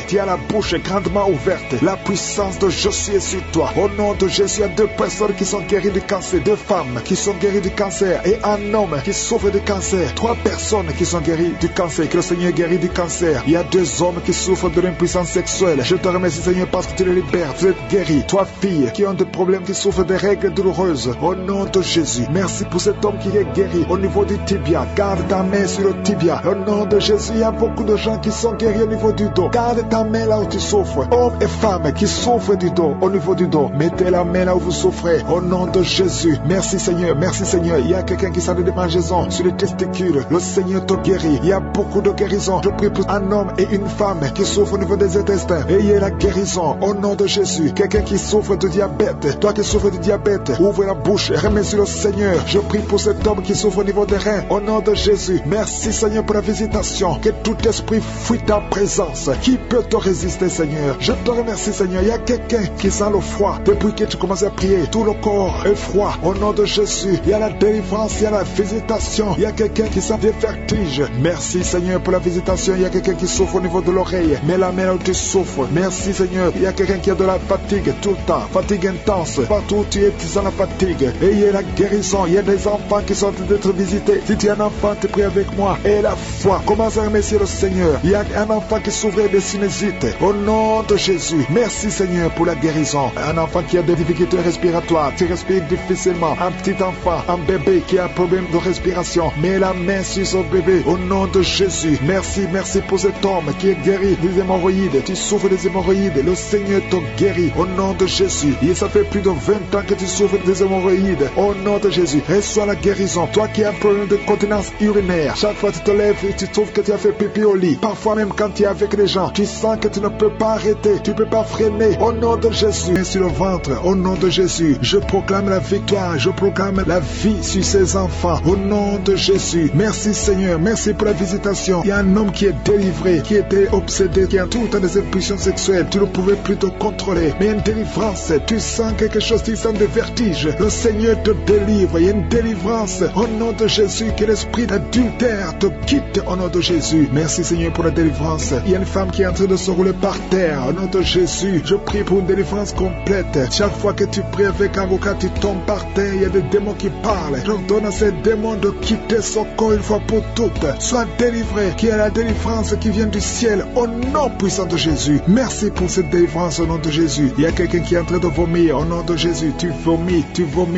Tu as la bouche grandement ouverte. La puissance de Jésus est sur toi. Au nom de Jésus, il y a 2 personnes qui sont guéries du cancer. 2 femmes qui sont guéries du cancer. Et un homme qui souffre du cancer. 3 personnes qui sont guéries du cancer. Que le Seigneur guérit du cancer. Il y a 2 hommes qui souffrent de l'impuissance sexuelle. Je te remercie, Seigneur, parce que tu les libères. Vous êtes guéris. 3 filles qui ont des problèmes, qui souffrent de règles douloureuses. Au nom de Jésus, merci pour cet homme qui est guéri au niveau du tibia. Garde ta main sur le tibia. Au nom de Jésus, il y a beaucoup de gens qui sont guéris au niveau du dos. Garde ta main là où tu souffres. Hommes et femmes qui souffrent du dos, au niveau du dos. Mettez la main là où vous souffrez. Au nom de Jésus. Merci Seigneur, merci Seigneur. Il y a quelqu'un qui sent des démangeaisons sur les testicules. Le Seigneur te guérit. Il y a beaucoup de guérisons. Je prie pour un homme et une femme qui souffrent au niveau des intestins. Ayez la guérison au nom de Jésus. Quelqu'un qui souffre de diabète. Toi qui souffres de diabète, ouvre la bouche et remercie le Seigneur. Je prie pour cet homme qui souffre au niveau des reins. Au nom de Jésus. Merci Seigneur pour la visitation. Que tout esprit fuit ta présence. Qui peut te résister, Seigneur? Je te remercie, Seigneur. Il y a quelqu'un qui sent le froid. Depuis que tu commences à prier, tout le corps est froid. Au nom de Jésus, il y a la délivrance, il y a la visitation. Il y a quelqu'un qui sent des vertiges. Merci, Seigneur, pour la visitation. Il y a quelqu'un qui souffre au niveau de l'oreille. Mets la main où tu souffres. Merci, Seigneur. Il y a quelqu'un qui a de la fatigue tout le temps. Fatigue intense. Partout où tu es, tu sens la fatigue. Et il y a la guérison. Il y a des enfants qui sont en train d'être visités. Si tu es un enfant, tu pries avec moi. Et la foi. Commence à remercier le Seigneur. Il y a un enfant qui souffrait de sinusite. Au nom de Jésus. Merci, Seigneur, pour la guérison. Un enfant qui a des difficultés respiratoires. Tu respires difficilement. Un petit enfant, un bébé qui a un problème de respiration. Mets la main sur son bébé. Au nom de Jésus. Merci pour cet homme qui est guéri des hémorroïdes. Tu souffres des hémorroïdes. Le Seigneur te guérit. Au nom de Jésus. Et ça fait plus de 20 ans que tu souffres des hémorroïdes. Au nom de Jésus. Reçois la guérison. Toi qui as un problème de continence urinaire. Chaque fois que tu te lèves et tu trouves que tu as fait pipi au lit. Parfois même quand tu es avec les gens, tu sens que tu ne peux pas arrêter. Tu ne peux pas freiner. Au nom de Jésus. Sur le ventre. Au nom de Jésus. Je proclame la victoire. Je proclame la vie sur ces enfants. Au nom de Jésus. Merci Seigneur. Merci pour la visitation. Il y a un homme qui est délivré, qui était obsédé, qui a tout le temps des impulsions sexuelles. Tu ne pouvais plus te contrôler. Mais il y a une délivrance. Tu sens quelque chose, tu sens des vertiges. Le Seigneur te délivre. Il y a une délivrance. Au nom de Jésus. Que l'esprit d'adultère te quitte. Au nom de Jésus. Merci Seigneur pour la délivrance. Il y a une femme qui est en train de se rouler par terre. Au nom de Jésus. Je prie pour une délivrance complète. Chaque fois que tu pries avec un avocat, tu tombes par terre. Il y a des démons qui parlent. J'ordonne à ces démons de quitter son corps une fois pour toutes. Sois délivré. Qu'il y ait la délivrance qui vient du ciel. Au nom puissant de Jésus. Merci pour cette délivrance au nom de Jésus. Il y a quelqu'un qui est en train de vomir. Au nom de Jésus. Tu vomis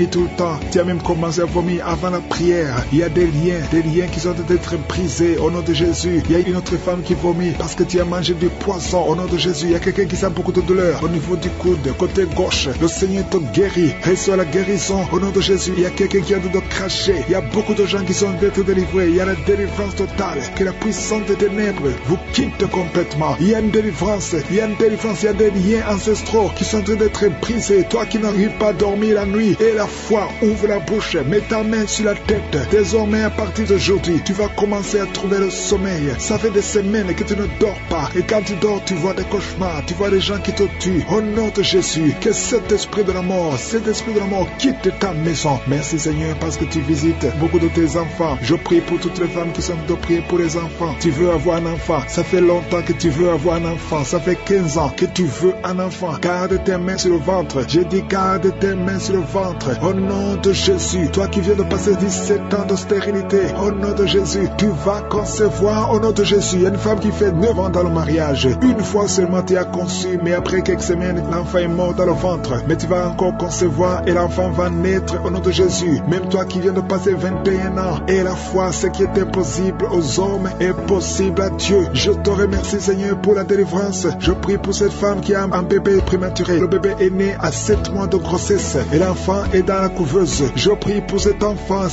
tout le temps. Tu as même commencé à vomir avant la prière. Il y a des liens qui sont en train d'être brisés au nom de Jésus. Il y a une autre femme qui vomit parce que tu as mangé du poisson au nom de Jésus. Il y a quelqu'un qui sent beaucoup de douleur au niveau du coude, côté gauche. Le Seigneur te guérit. Reçois la guérison au nom de Jésus. Il y a quelqu'un qui a de cracher. Il y a beaucoup de gens qui sont d'être délivrés. Il y a la délivrance totale. Que la puissance des ténèbres vous quitte complètement. Il y a une délivrance. Il y a des liens ancestraux qui sont en train d'être brisés. Toi qui n'arrives pas à dormir la nuit. Et la foi, ouvre la bouche. Mets ta main sur la tête. Désormais, à partir d'aujourd'hui, tu vas commencer à trouver le sommeil. Ça fait des semaines que tu ne dors pas. Et quand tu dors, tu vois des cauchemars. Tu vois des gens qui te tuent. Au nom de Jésus, que cet esprit de la mort quitte ta maison. Merci Seigneur parce que tu visites beaucoup de tes enfants. Je prie pour toutes les femmes qui sont de prier pour les enfants. Tu veux avoir un enfant. Ça fait longtemps que tu veux avoir un enfant. Ça fait 15 ans que tu veux un enfant. Garde tes mains sur le ventre. J'ai dit garde tes mains sur le ventre. Au nom de Jésus. Toi qui viens de passer 17 ans de stérilité. Au nom de Jésus. Tu vas concevoir maintenant au nom de Jésus. Il y a une femme qui fait 9 ans dans le mariage. Une fois seulement tu as conçu, mais après quelques semaines, l'enfant est mort dans le ventre. Mais tu vas encore concevoir et l'enfant va naître au nom de Jésus. Même toi qui viens de passer 21 ans, et la foi, ce qui est impossible aux hommes est possible à Dieu. Je te remercie Seigneur pour la délivrance. Je prie pour cette femme qui a un bébé prématuré. Le bébé est né à 7 mois de grossesse et l'enfant est dans la couveuse. Je prie pour cet enfant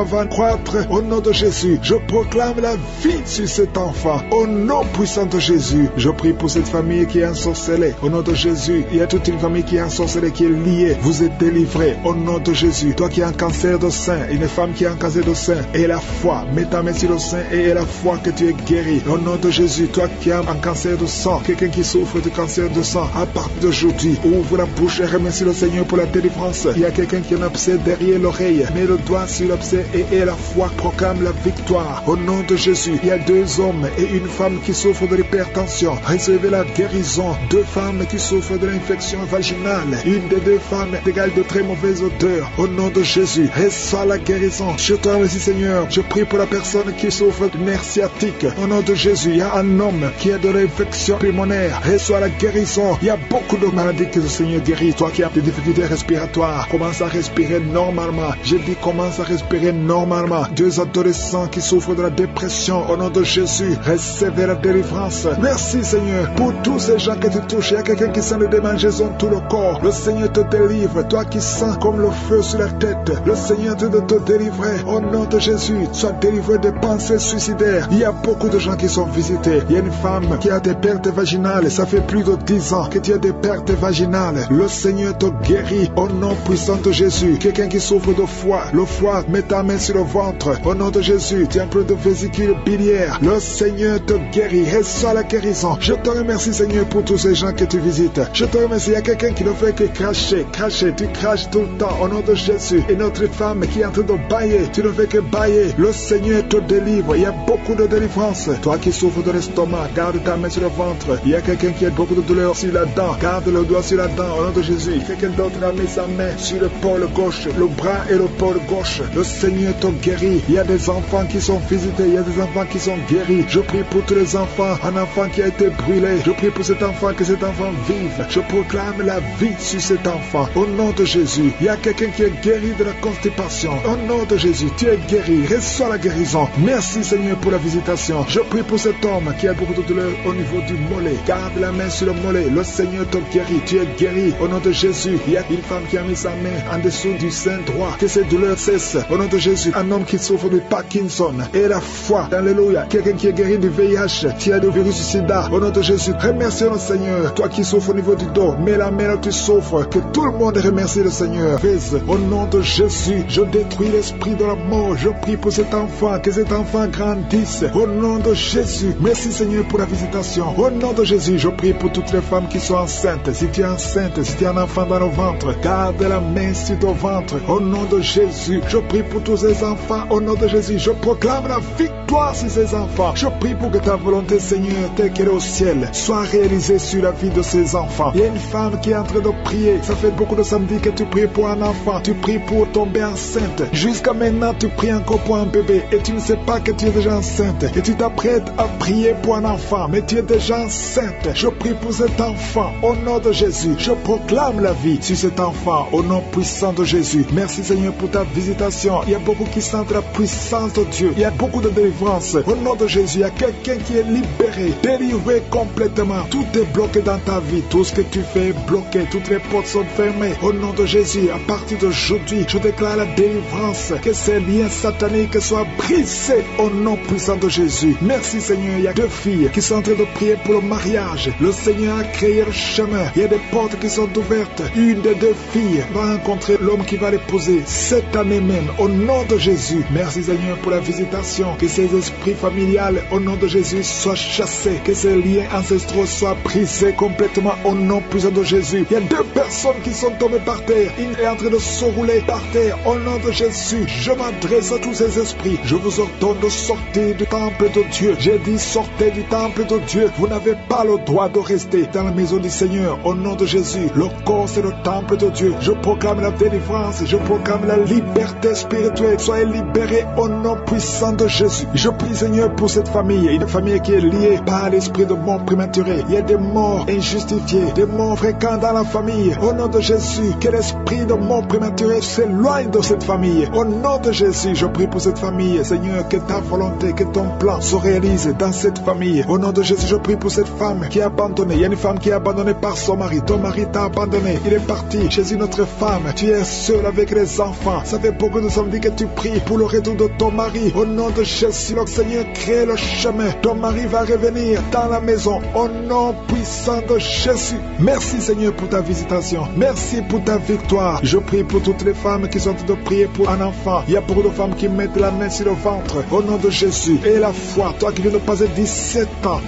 va croître au nom de Jésus. Je proclame la vie sur cet enfant au nom puissant de Jésus. Je prie pour cette famille qui est ensorcelée au nom de Jésus. Il y a toute une famille qui est ensorcelée, qui est liée. Vous êtes délivrés au nom de Jésus. Toi qui as un cancer de sein, une femme qui a un cancer de sein, et la foi, mets ta main sur le sein et la foi que tu es guéri au nom de Jésus. Toi qui as un cancer de sang, quelqu'un qui souffre de cancer de sang, à partir d'aujourd'hui, ouvre la bouche et remercie le Seigneur pour la délivrance. Il y a quelqu'un qui a un abcès derrière l'oreille, mets le doigt sur l'abcès et la foi proclame la victoire au nom de Jésus. Il y a 2 hommes et une femme qui souffrent de l'hypertension. Recevez la guérison. 2 femmes qui souffrent de l'infection vaginale. Une des 2 femmes égale de très mauvaise odeur. Au nom de Jésus, reçois la guérison. Je te remercie Seigneur. Je prie pour la personne qui souffre de nerf sciatique. Au nom de Jésus, il y a un homme qui a de l'infection pulmonaire. Reçois la guérison. Il y a beaucoup de maladies que le Seigneur guérit. Toi qui as des difficultés respiratoires, commence à respirer normalement. Je dis commence à respirer normalement. 2 adolescents qui souffrent de la dépression. Au nom de Jésus, recevez la délivrance. Merci Seigneur pour tous ces gens que tu touches. Il y a quelqu'un qui sent le démangeaison tout le corps. Le Seigneur te délivre. Toi qui sens comme le feu sur la tête, le Seigneur te délivrer. Au nom de Jésus, sois délivré des pensées suicidaires. Il y a beaucoup de gens qui sont visités. Il y a une femme qui a des pertes vaginales. Ça fait plus de 10 ans que tu as des pertes vaginales. Le Seigneur te guérit au nom puissant de Jésus. Quelqu'un qui souffre de foie, le foie, mets ta main sur le ventre. Au nom de Jésus, tu as un peu de vésicule biliaire. Le Seigneur te guérit. Reçois la guérison. Je te remercie Seigneur pour tous ces gens que tu visites. Je te remercie. Il y a quelqu'un qui ne fait que cracher. Tu craches tout le temps au nom de Jésus. Et notre femme qui est en train de bailler, tu ne fais que bailler. Le Seigneur te délivre. Il y a beaucoup de délivrance. Toi qui souffres de l'estomac, garde ta main sur le ventre. Il y a quelqu'un qui a beaucoup de douleur sur la dent. Garde le doigt sur la dent au nom de Jésus. Quelqu'un d'autre a mis sa main sur le pôle gauche, le bras et le pôle gauche. Le Seigneur te guérit. Il y a des enfants qui sont visités. Il y a des enfants qui sont guéris. Je prie pour tous les enfants. Un enfant qui a été brûlé. Je prie pour cet enfant, que cet enfant vive. Je proclame la vie sur cet enfant. Au nom de Jésus. Il y a quelqu'un qui est guéri de la constipation. Au nom de Jésus, tu es guéri. Reçois la guérison. Merci Seigneur pour la visitation. Je prie pour cet homme qui a beaucoup de douleur au niveau du mollet. Garde la main sur le mollet. Le Seigneur te guérit. Tu es guéri. Au nom de Jésus. Il y a une femme qui a mis sa main en dessous du sein droit. Que ces douleurs cessent. Au nom de Jésus. Un homme qui souffre de Parkinson. Et la foi. Alléluia. Quelqu'un qui est guéri du VIH. Qui a du virus sida. Au nom de Jésus. Remercie le Seigneur. Toi qui souffres au niveau du dos. Mets la main là où tu souffres. Que tout le monde remercie le Seigneur. Au nom de Jésus. Je détruis l'esprit de la mort. Je prie pour cet enfant. Que cet enfant grandisse. Au nom de Jésus. Merci Seigneur pour la visitation. Au nom de Jésus. Je prie pour toutes les femmes qui sont enceintes. Si tu es enceinte, si tu as un enfant dans le ventre, garde la main sur ton ventre. Au nom de Jésus. Je prie pour tous ces enfants. Au nom de Jésus. Je proclame la victoire sur ces enfants. Je prie pour que ta volonté Seigneur, telle qu'elle est au ciel, soit réalisée sur la vie de ces enfants. Il y a une femme qui est en train de prier. Ça fait beaucoup de samedis que tu pries pour un enfant. Tu pries pour tomber enceinte. Jusqu'à maintenant, tu pries encore pour un bébé. Et tu ne sais pas que tu es déjà enceinte. Et tu t'apprêtes à prier pour un enfant. Mais tu es déjà enceinte. Je prie pour cet enfant. Au nom de Jésus. Je proclame la vie sur cet enfant. Au nom puissant de Jésus. Merci Seigneur pour ta visitation. Il y a beaucoup qui sentent la puissance de Dieu. Il y a beaucoup de délivrance. Au nom de Jésus, il y a quelqu'un qui est libéré. Délivré complètement. Tout est bloqué dans ta vie. Tout ce que tu fais est bloqué. Toutes les portes sont fermées. Au nom de Jésus, à partir d'aujourd'hui, je déclare la délivrance. Que ces liens sataniques soient brisés au nom puissant de Jésus. Merci Seigneur. Il y a 2 filles qui sont en train de prier pour le mariage. Le Seigneur a créé le chemin. Il y a des portes qui sont ouvertes. Une des 2 filles va rencontrer l'homme qui va l'épouser cette année même. Au nom de Jésus. Merci Seigneur pour la visitation. Que ces esprits familiales au nom de Jésus soient chassés. Que ces liens ancestraux soient brisés complètement au nom puissant de Jésus. Il y a 2 personnes qui sont tombées par terre. Une est en train de se rouler par terre. Au nom de Jésus, je m'adresse à tous ces esprits. Je vous ordonne de sortir du temple de Dieu. J'ai dit sortez du temple de Dieu. Vous n'avez pas le droit de rester dans la maison du Seigneur. Au nom de Jésus, le corps c'est le temple de Dieu. Je proclame la délivrance. Je proclame la liberté spirituelle. Soyez libérés au nom puissant de Jésus. Je prie Seigneur Seigneur, pour cette famille. Une famille qui est liée par l'esprit de mort prématuré. Il y a des morts injustifiées, des morts fréquents dans la famille. Au nom de Jésus, que l'esprit de mort prématuré s'éloigne de cette famille. Au nom de Jésus, je prie pour cette famille. Seigneur, que ta volonté, que ton plan se réalise dans cette famille. Au nom de Jésus, je prie pour cette femme qui est abandonnée. Il y a une femme qui est abandonnée par son mari. Ton mari t'a abandonné. Il est parti chez une autre femme. Tu es seul avec les enfants. Ça fait beaucoup de samedis que tu pries pour le retour de ton mari. Au nom de Jésus, le Seigneur, crée le chemin. Ton mari va revenir dans la maison. Au nom puissant de Jésus. Merci Seigneur pour ta visitation. Merci pour ta victoire. Je prie pour toutes les femmes qui sont en train de prier pour un enfant. Il y a beaucoup de femmes qui mettent la main sur le ventre. Au nom de Jésus. Et la foi, toi qui viens de passer 17 ans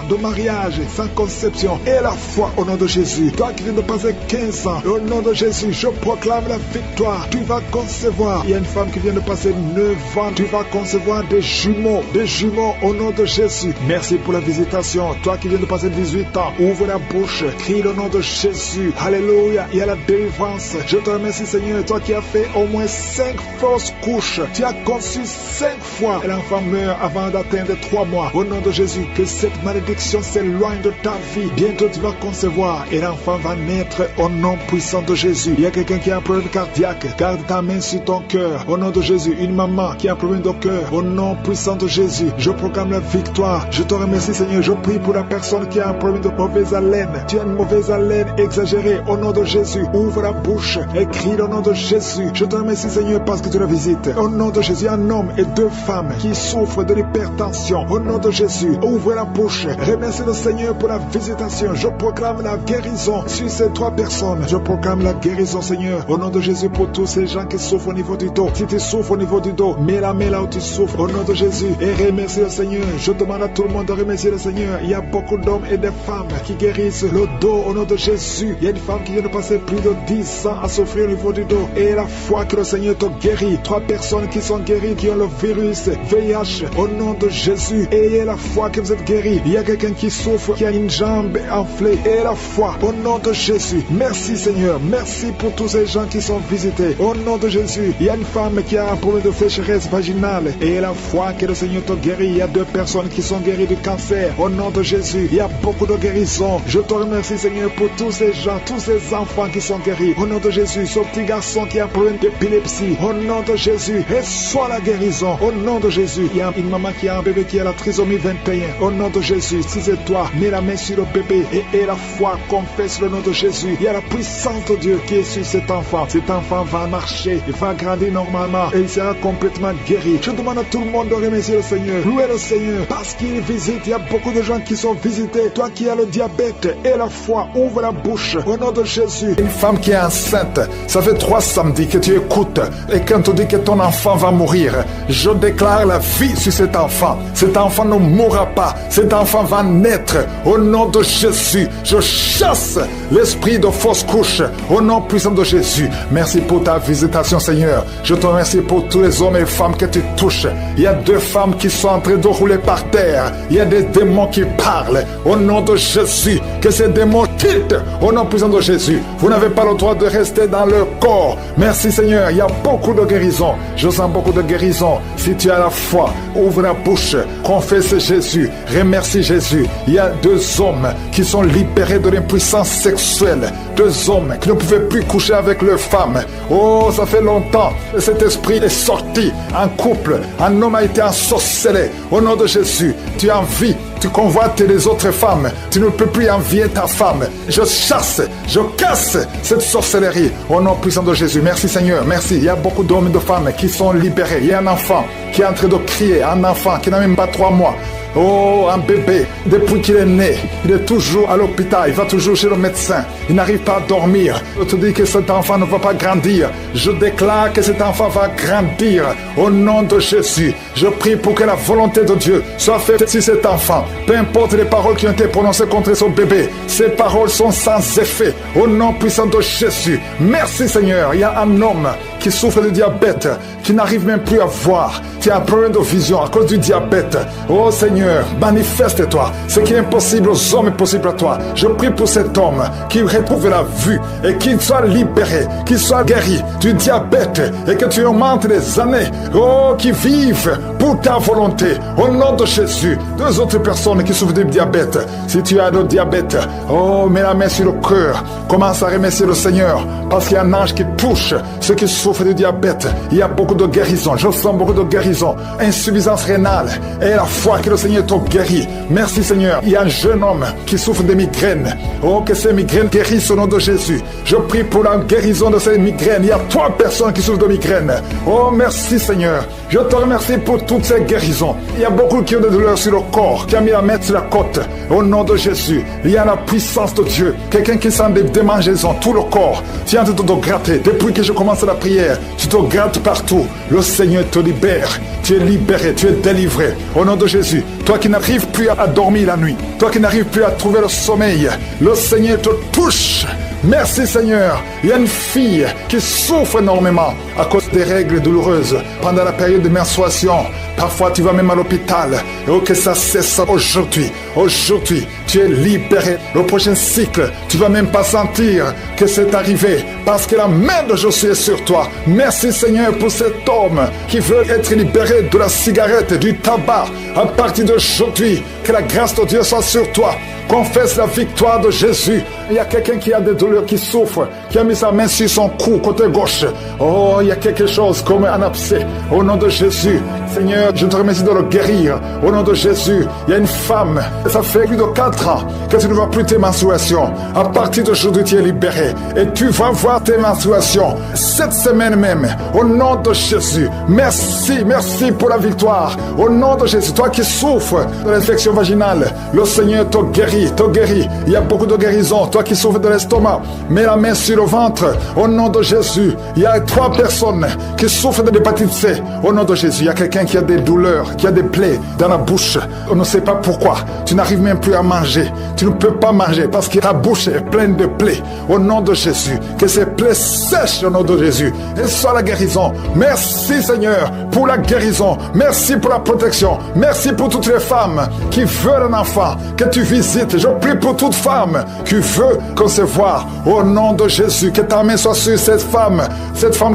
de mariage sans conception. Et la foi au nom de Jésus. Toi qui viens de passer 15 ans. Au nom de Jésus, je proclame la victoire. Tu vas concevoir. Il y a une femme qui vient de passer 9 ans. Tu vas concevoir des jumeaux. Des jumeaux au nom de Jésus. Merci pour la visitation. Toi qui viens de passer 18 ans. Ouvre la bouche. Crie le nom de Jésus. Alléluia. Il y a la délivrance. Je te remercie Seigneur. Toi qui as fait au moins 5 fausses couches. Tu as conçu 5 fois. Et l'enfant meurt avant d'atteindre 3 mois. Au nom de Jésus. Que cette malédiction s'éloigne de ta vie. Bientôt tu vas concevoir. Et l'enfant va naître au nom puissant de Jésus. Il y a quelqu'un qui a un problème cardiaque. Garde ta main sur ton cœur. Au nom de Jésus. Une maman qui a un problème de cœur. Au nom puissant de Jésus. Je proclame la victoire. Je te remercie Seigneur. Je prie pour la personne qui a un problème de mauvaise haleine. Tu as une mauvaise haleine exagérée. Au nom de Jésus. Ouvre la bouche. Et crie le nom de Jésus. Je te remercie Seigneur parce que tu la visites. Au nom de Jésus. Un homme et 2 femmes qui souffrent de l'hypertension. Au nom de Jésus. Ouvre la bouche. Remercie le Seigneur pour la visitation. Je proclame la guérison sur ces 3 personnes. Je proclame la guérison Seigneur. Au nom de Jésus pour tous ces gens qui souffrent au niveau du dos. Si tu souffres au niveau du dos, mets la main là où tu souffres. Au nom de Jésus. Et remercie le Seigneur. Je demande à tout le monde de remercier le Seigneur. Il y a beaucoup d'hommes et de femmes qui guérissent le dos au nom de Jésus. Il y a une femme qui vient de passer plus de 10 ans à souffrir au niveau du dos. Et la foi que le Seigneur te guérit. 3 personnes qui sont guéries, qui ont le virus VIH au nom de Jésus. Ayez la foi que vous êtes guéris. Il y a quelqu'un qui souffre, qui a une jambe enflée. Et la foi au nom de Jésus. Merci Seigneur. Merci pour tous ces gens qui sont visités. Au nom de Jésus. Il y a une femme qui a un problème de sécheresse vaginale. Et la foi que le Seigneur te guérit. Il y a 2 personnes qui sont guéries du cancer. Au nom de Jésus. Il y a beaucoup de guérisons. Je te remercie Seigneur pour tous ces gens, tous ces enfants qui sont guéris. Au nom de Jésus. Ce petit garçon qui a un problème d'épilepsie. Au nom de Jésus. Reçois la guérison. Au nom de Jésus. Il y a une maman qui a un bébé qui a la trisomie 21. Au nom de Jésus. Si c'est toi, mets la main sur le bébé et la foi, confesse le nom de Jésus. Il y a la puissance de Dieu qui est sur cet enfant. Cet enfant va marcher, il va grandir normalement et il sera complètement guéri. Je demande à tout le monde de remercier le Seigneur. Louez le Seigneur parce qu'il visite. Il y a beaucoup de gens qui sont visités. Toi qui as le diabète et la foi, ouvre la bouche au nom de Jésus. Une femme qui est enceinte, ça fait 3 samedis que tu écoutes et quand on dit que ton enfant va mourir, je déclare la vie sur cet enfant. Cet enfant ne mourra pas. Cet enfant va naître au nom de Jésus. Je chasse l'esprit de fausse couche au nom puissant de Jésus. Merci pour ta visitation Seigneur. Je te remercie pour tous les hommes et femmes que tu touches. Il y a 2 femmes qui sont en train de rouler par terre. Il y a des démons qui parlent au nom de Jésus. Que ces démons quittent au nom puissant de Jésus. Vous n'avez pas le droit de rester dans leur corps. Merci Seigneur. Il y a beaucoup de guérison. Je sens beaucoup de guérison. Si tu as la foi, ouvre la bouche, confesse Jésus, remercie Jésus. Il y a 2 hommes qui sont libérés de l'impuissance sexuelle. 2 hommes qui ne pouvaient plus coucher avec leurs femmes. Oh, ça fait longtemps. Cet esprit est sorti en couple. Un homme a été ensorcelé. Au nom de Jésus, tu as envie. Tu convoites les autres femmes. Tu ne peux plus envier ta femme. Je chasse, je casse cette sorcellerie. Au nom puissant de Jésus. Merci Seigneur, merci. Il y a beaucoup d'hommes et de femmes qui sont libérés. Il y a un enfant qui est en train de crier. Un enfant qui n'a même pas 3 mois. Oh, un bébé, depuis qu'il est né, il est toujours à l'hôpital, il va toujours chez le médecin, il n'arrive pas à dormir. Je te dis que cet enfant ne va pas grandir. Je déclare que cet enfant va grandir au nom de Jésus. Je prie pour que la volonté de Dieu soit faite sur cet enfant. Peu importe les paroles qui ont été prononcées contre son bébé, ces paroles sont sans effet au nom puissant de Jésus. Merci Seigneur. Il y a un homme qui souffre de diabète, qui n'arrive même plus à voir, qui a un problème de vision à cause du diabète. Oh Seigneur, manifeste-toi. Ce qui est impossible aux hommes est possible à toi. Je prie pour cet homme qui retrouve la vue et qu'il soit libéré, qu'il soit guéri du diabète et que tu augmentes les années oh, qui vivent pour ta volonté. Au nom de Jésus, 2 autres personnes qui souffrent de diabète. Si tu as le diabète, oh, mets la main sur le cœur. Commence à remercier le Seigneur parce qu'il y a un ange qui touche ceux qui souffrent de diabète. Il y a beaucoup de guérison. Je sens beaucoup de guérison. Insuffisance rénale. Et la foi que le Seigneur t'a guéri. Merci Seigneur. Il y a un jeune homme qui souffre de migraines. Oh, que ces migraines guérissent au nom de Jésus. Je prie pour la guérison de ces migraines. Il y a 3 personnes qui souffrent de migraines. Oh, merci Seigneur. Je te remercie pour toutes ces guérisons. Il y a beaucoup qui ont des douleurs sur le corps, qui a mis la main sur la côte. Au nom de Jésus, il y a la puissance de Dieu. Quelqu'un qui sent des démangeaisons, tout le corps. Tu es en train de te gratter. Depuis que je commence la prière, tu te grattes partout. Le Seigneur te libère. Tu es libéré, tu es délivré. Au nom de Jésus, toi qui n'arrives plus à dormir la nuit, toi qui n'arrives plus à trouver le sommeil, le Seigneur te touche. Merci Seigneur. Il y a une fille qui souffre énormément à cause des règles douloureuses pendant la période de menstruation. Parfois tu vas même à l'hôpital. Et oh, que ça cesse aujourd'hui. Aujourd'hui, tu es libéré. Le prochain cycle, tu vas même pas sentir que c'est arrivé parce que la main de Josué est sur toi. Merci Seigneur pour cet homme qui veut être libéré de la cigarette, du tabac. À partir d'aujourd'hui, que la grâce de Dieu soit sur toi. Confesse la victoire de Jésus. Il y a quelqu'un qui a des douleurs, qui souffre, qui a mis sa main sur son cou, côté gauche. Oh, il y a quelque chose comme un abcès. Au nom de Jésus, Seigneur, je te remercie de le guérir. Au nom de Jésus, il y a une femme, ça fait plus de 4 ans que tu ne vois plus tes menstruations. À partir d'aujourd'hui, tu es libéré. Et tu vas voir tes menstruations cette semaine même. Au nom de Jésus, merci, merci pour la victoire. Au nom de Jésus, toi qui souffres de l'infection vaginale, le Seigneur te guérit. Il y a beaucoup de guérison. Toi qui souffres de l'estomac, mets la main sur le ventre. Au nom de Jésus, il y a 3 personnes qui souffrent de l'hépatite C. Au nom de Jésus, il y a quelqu'un qui a des douleurs, qui a des plaies dans la bouche. On ne sait pas pourquoi. Tu n'arrives même plus à manger. Tu ne peux pas manger parce que ta bouche est pleine de plaies. Au nom de Jésus, que ces plaies sèchent au nom de Jésus. Et soit la guérison. Merci Seigneur pour la guérison. Merci pour la protection. Merci pour toutes les femmes qui veulent un enfant. Que tu visites. Je prie pour toute femme qui veut concevoir. Au nom de Jésus, que ta main soit sur cette femme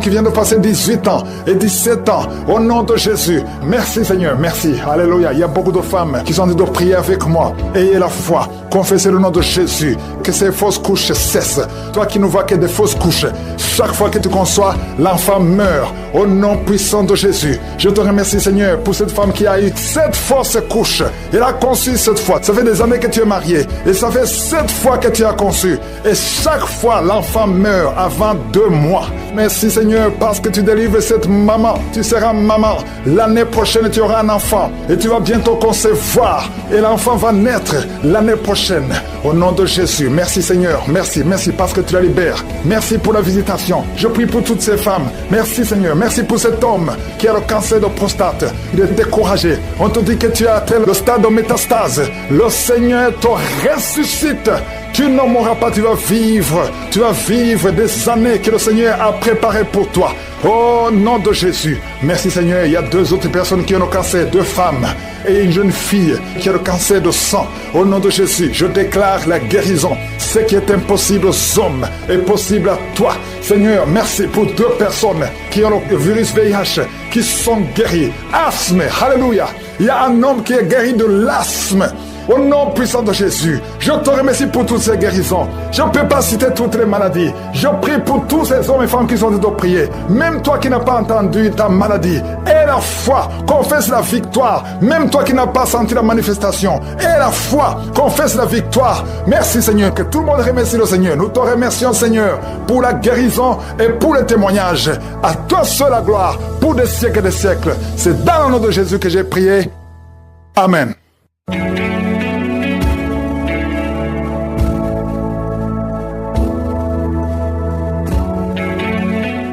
qui vient de passer 18 ans et 17 ans. Au nom de Jésus. Merci Seigneur, merci. Alléluia. Il y a beaucoup de femmes qui sont en train de prier avec moi. Ayez la foi. Confessez le nom de Jésus. Que ces fausses couches cessent. Toi qui ne vois que des fausses couches, chaque fois que tu conçois, l'enfant meurt. Au nom puissant de Jésus. Je te remercie Seigneur pour cette femme qui a eu 7 fausses couches. Elle a conçu cette fois. Ça fait des années que tu es marié. Et ça fait 7 fois que tu as conçu. Et chaque fois, l'enfant meurt avant 2 mois. Merci Seigneur parce que tu délivres cette maman. Tu seras maman. L'année prochaine, tu auras un enfant. Et tu vas bientôt concevoir. Et l'enfant va naître l'année prochaine. Au nom de Jésus. Merci Seigneur. Merci. Merci parce que tu la libères. Merci pour la visitation. Je prie pour toutes ces femmes. Merci Seigneur. Merci pour cet homme qui a le cancer de prostate. Il est découragé. On te dit que tu as atteint le stade de métastase. Le Seigneur te ressuscite. Tu ne mourras pas, tu vas vivre des années que le Seigneur a préparées pour toi. Au nom de Jésus. Merci Seigneur. Il y a 2 autres personnes qui ont le cancer, 2 femmes et une jeune fille qui a le cancer de sang. Au nom de Jésus, je déclare la guérison. Ce qui est impossible aux hommes est possible à toi. Seigneur, merci pour 2 personnes qui ont le virus VIH, qui sont guéries. Asthme, alléluia. Il y a un homme qui est guéri de l'asthme. Au nom puissant de Jésus, je te remercie pour toutes ces guérisons. Je ne peux pas citer toutes les maladies. Je prie pour tous ces hommes et femmes qui sont en train de prier. Même toi qui n'as pas entendu ta maladie, aie la foi, confesse la victoire. Même toi qui n'as pas senti la manifestation, aie la foi, confesse la victoire. Merci Seigneur, que tout le monde remercie le Seigneur. Nous te remercions Seigneur pour la guérison et pour le témoignage. À toi seul la gloire pour des siècles et des siècles. C'est dans le nom de Jésus que j'ai prié. Amen.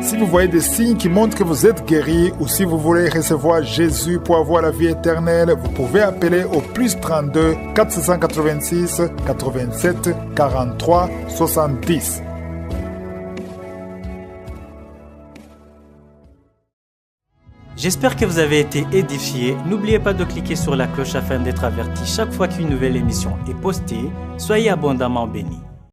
Si vous voyez des signes qui montrent que vous êtes guéri ou si vous voulez recevoir Jésus pour avoir la vie éternelle, vous pouvez appeler au +32 486 87 43 70. J'espère que vous avez été édifiés. N'oubliez pas de cliquer sur la cloche afin d'être averti chaque fois qu'une nouvelle émission est postée. Soyez abondamment bénis.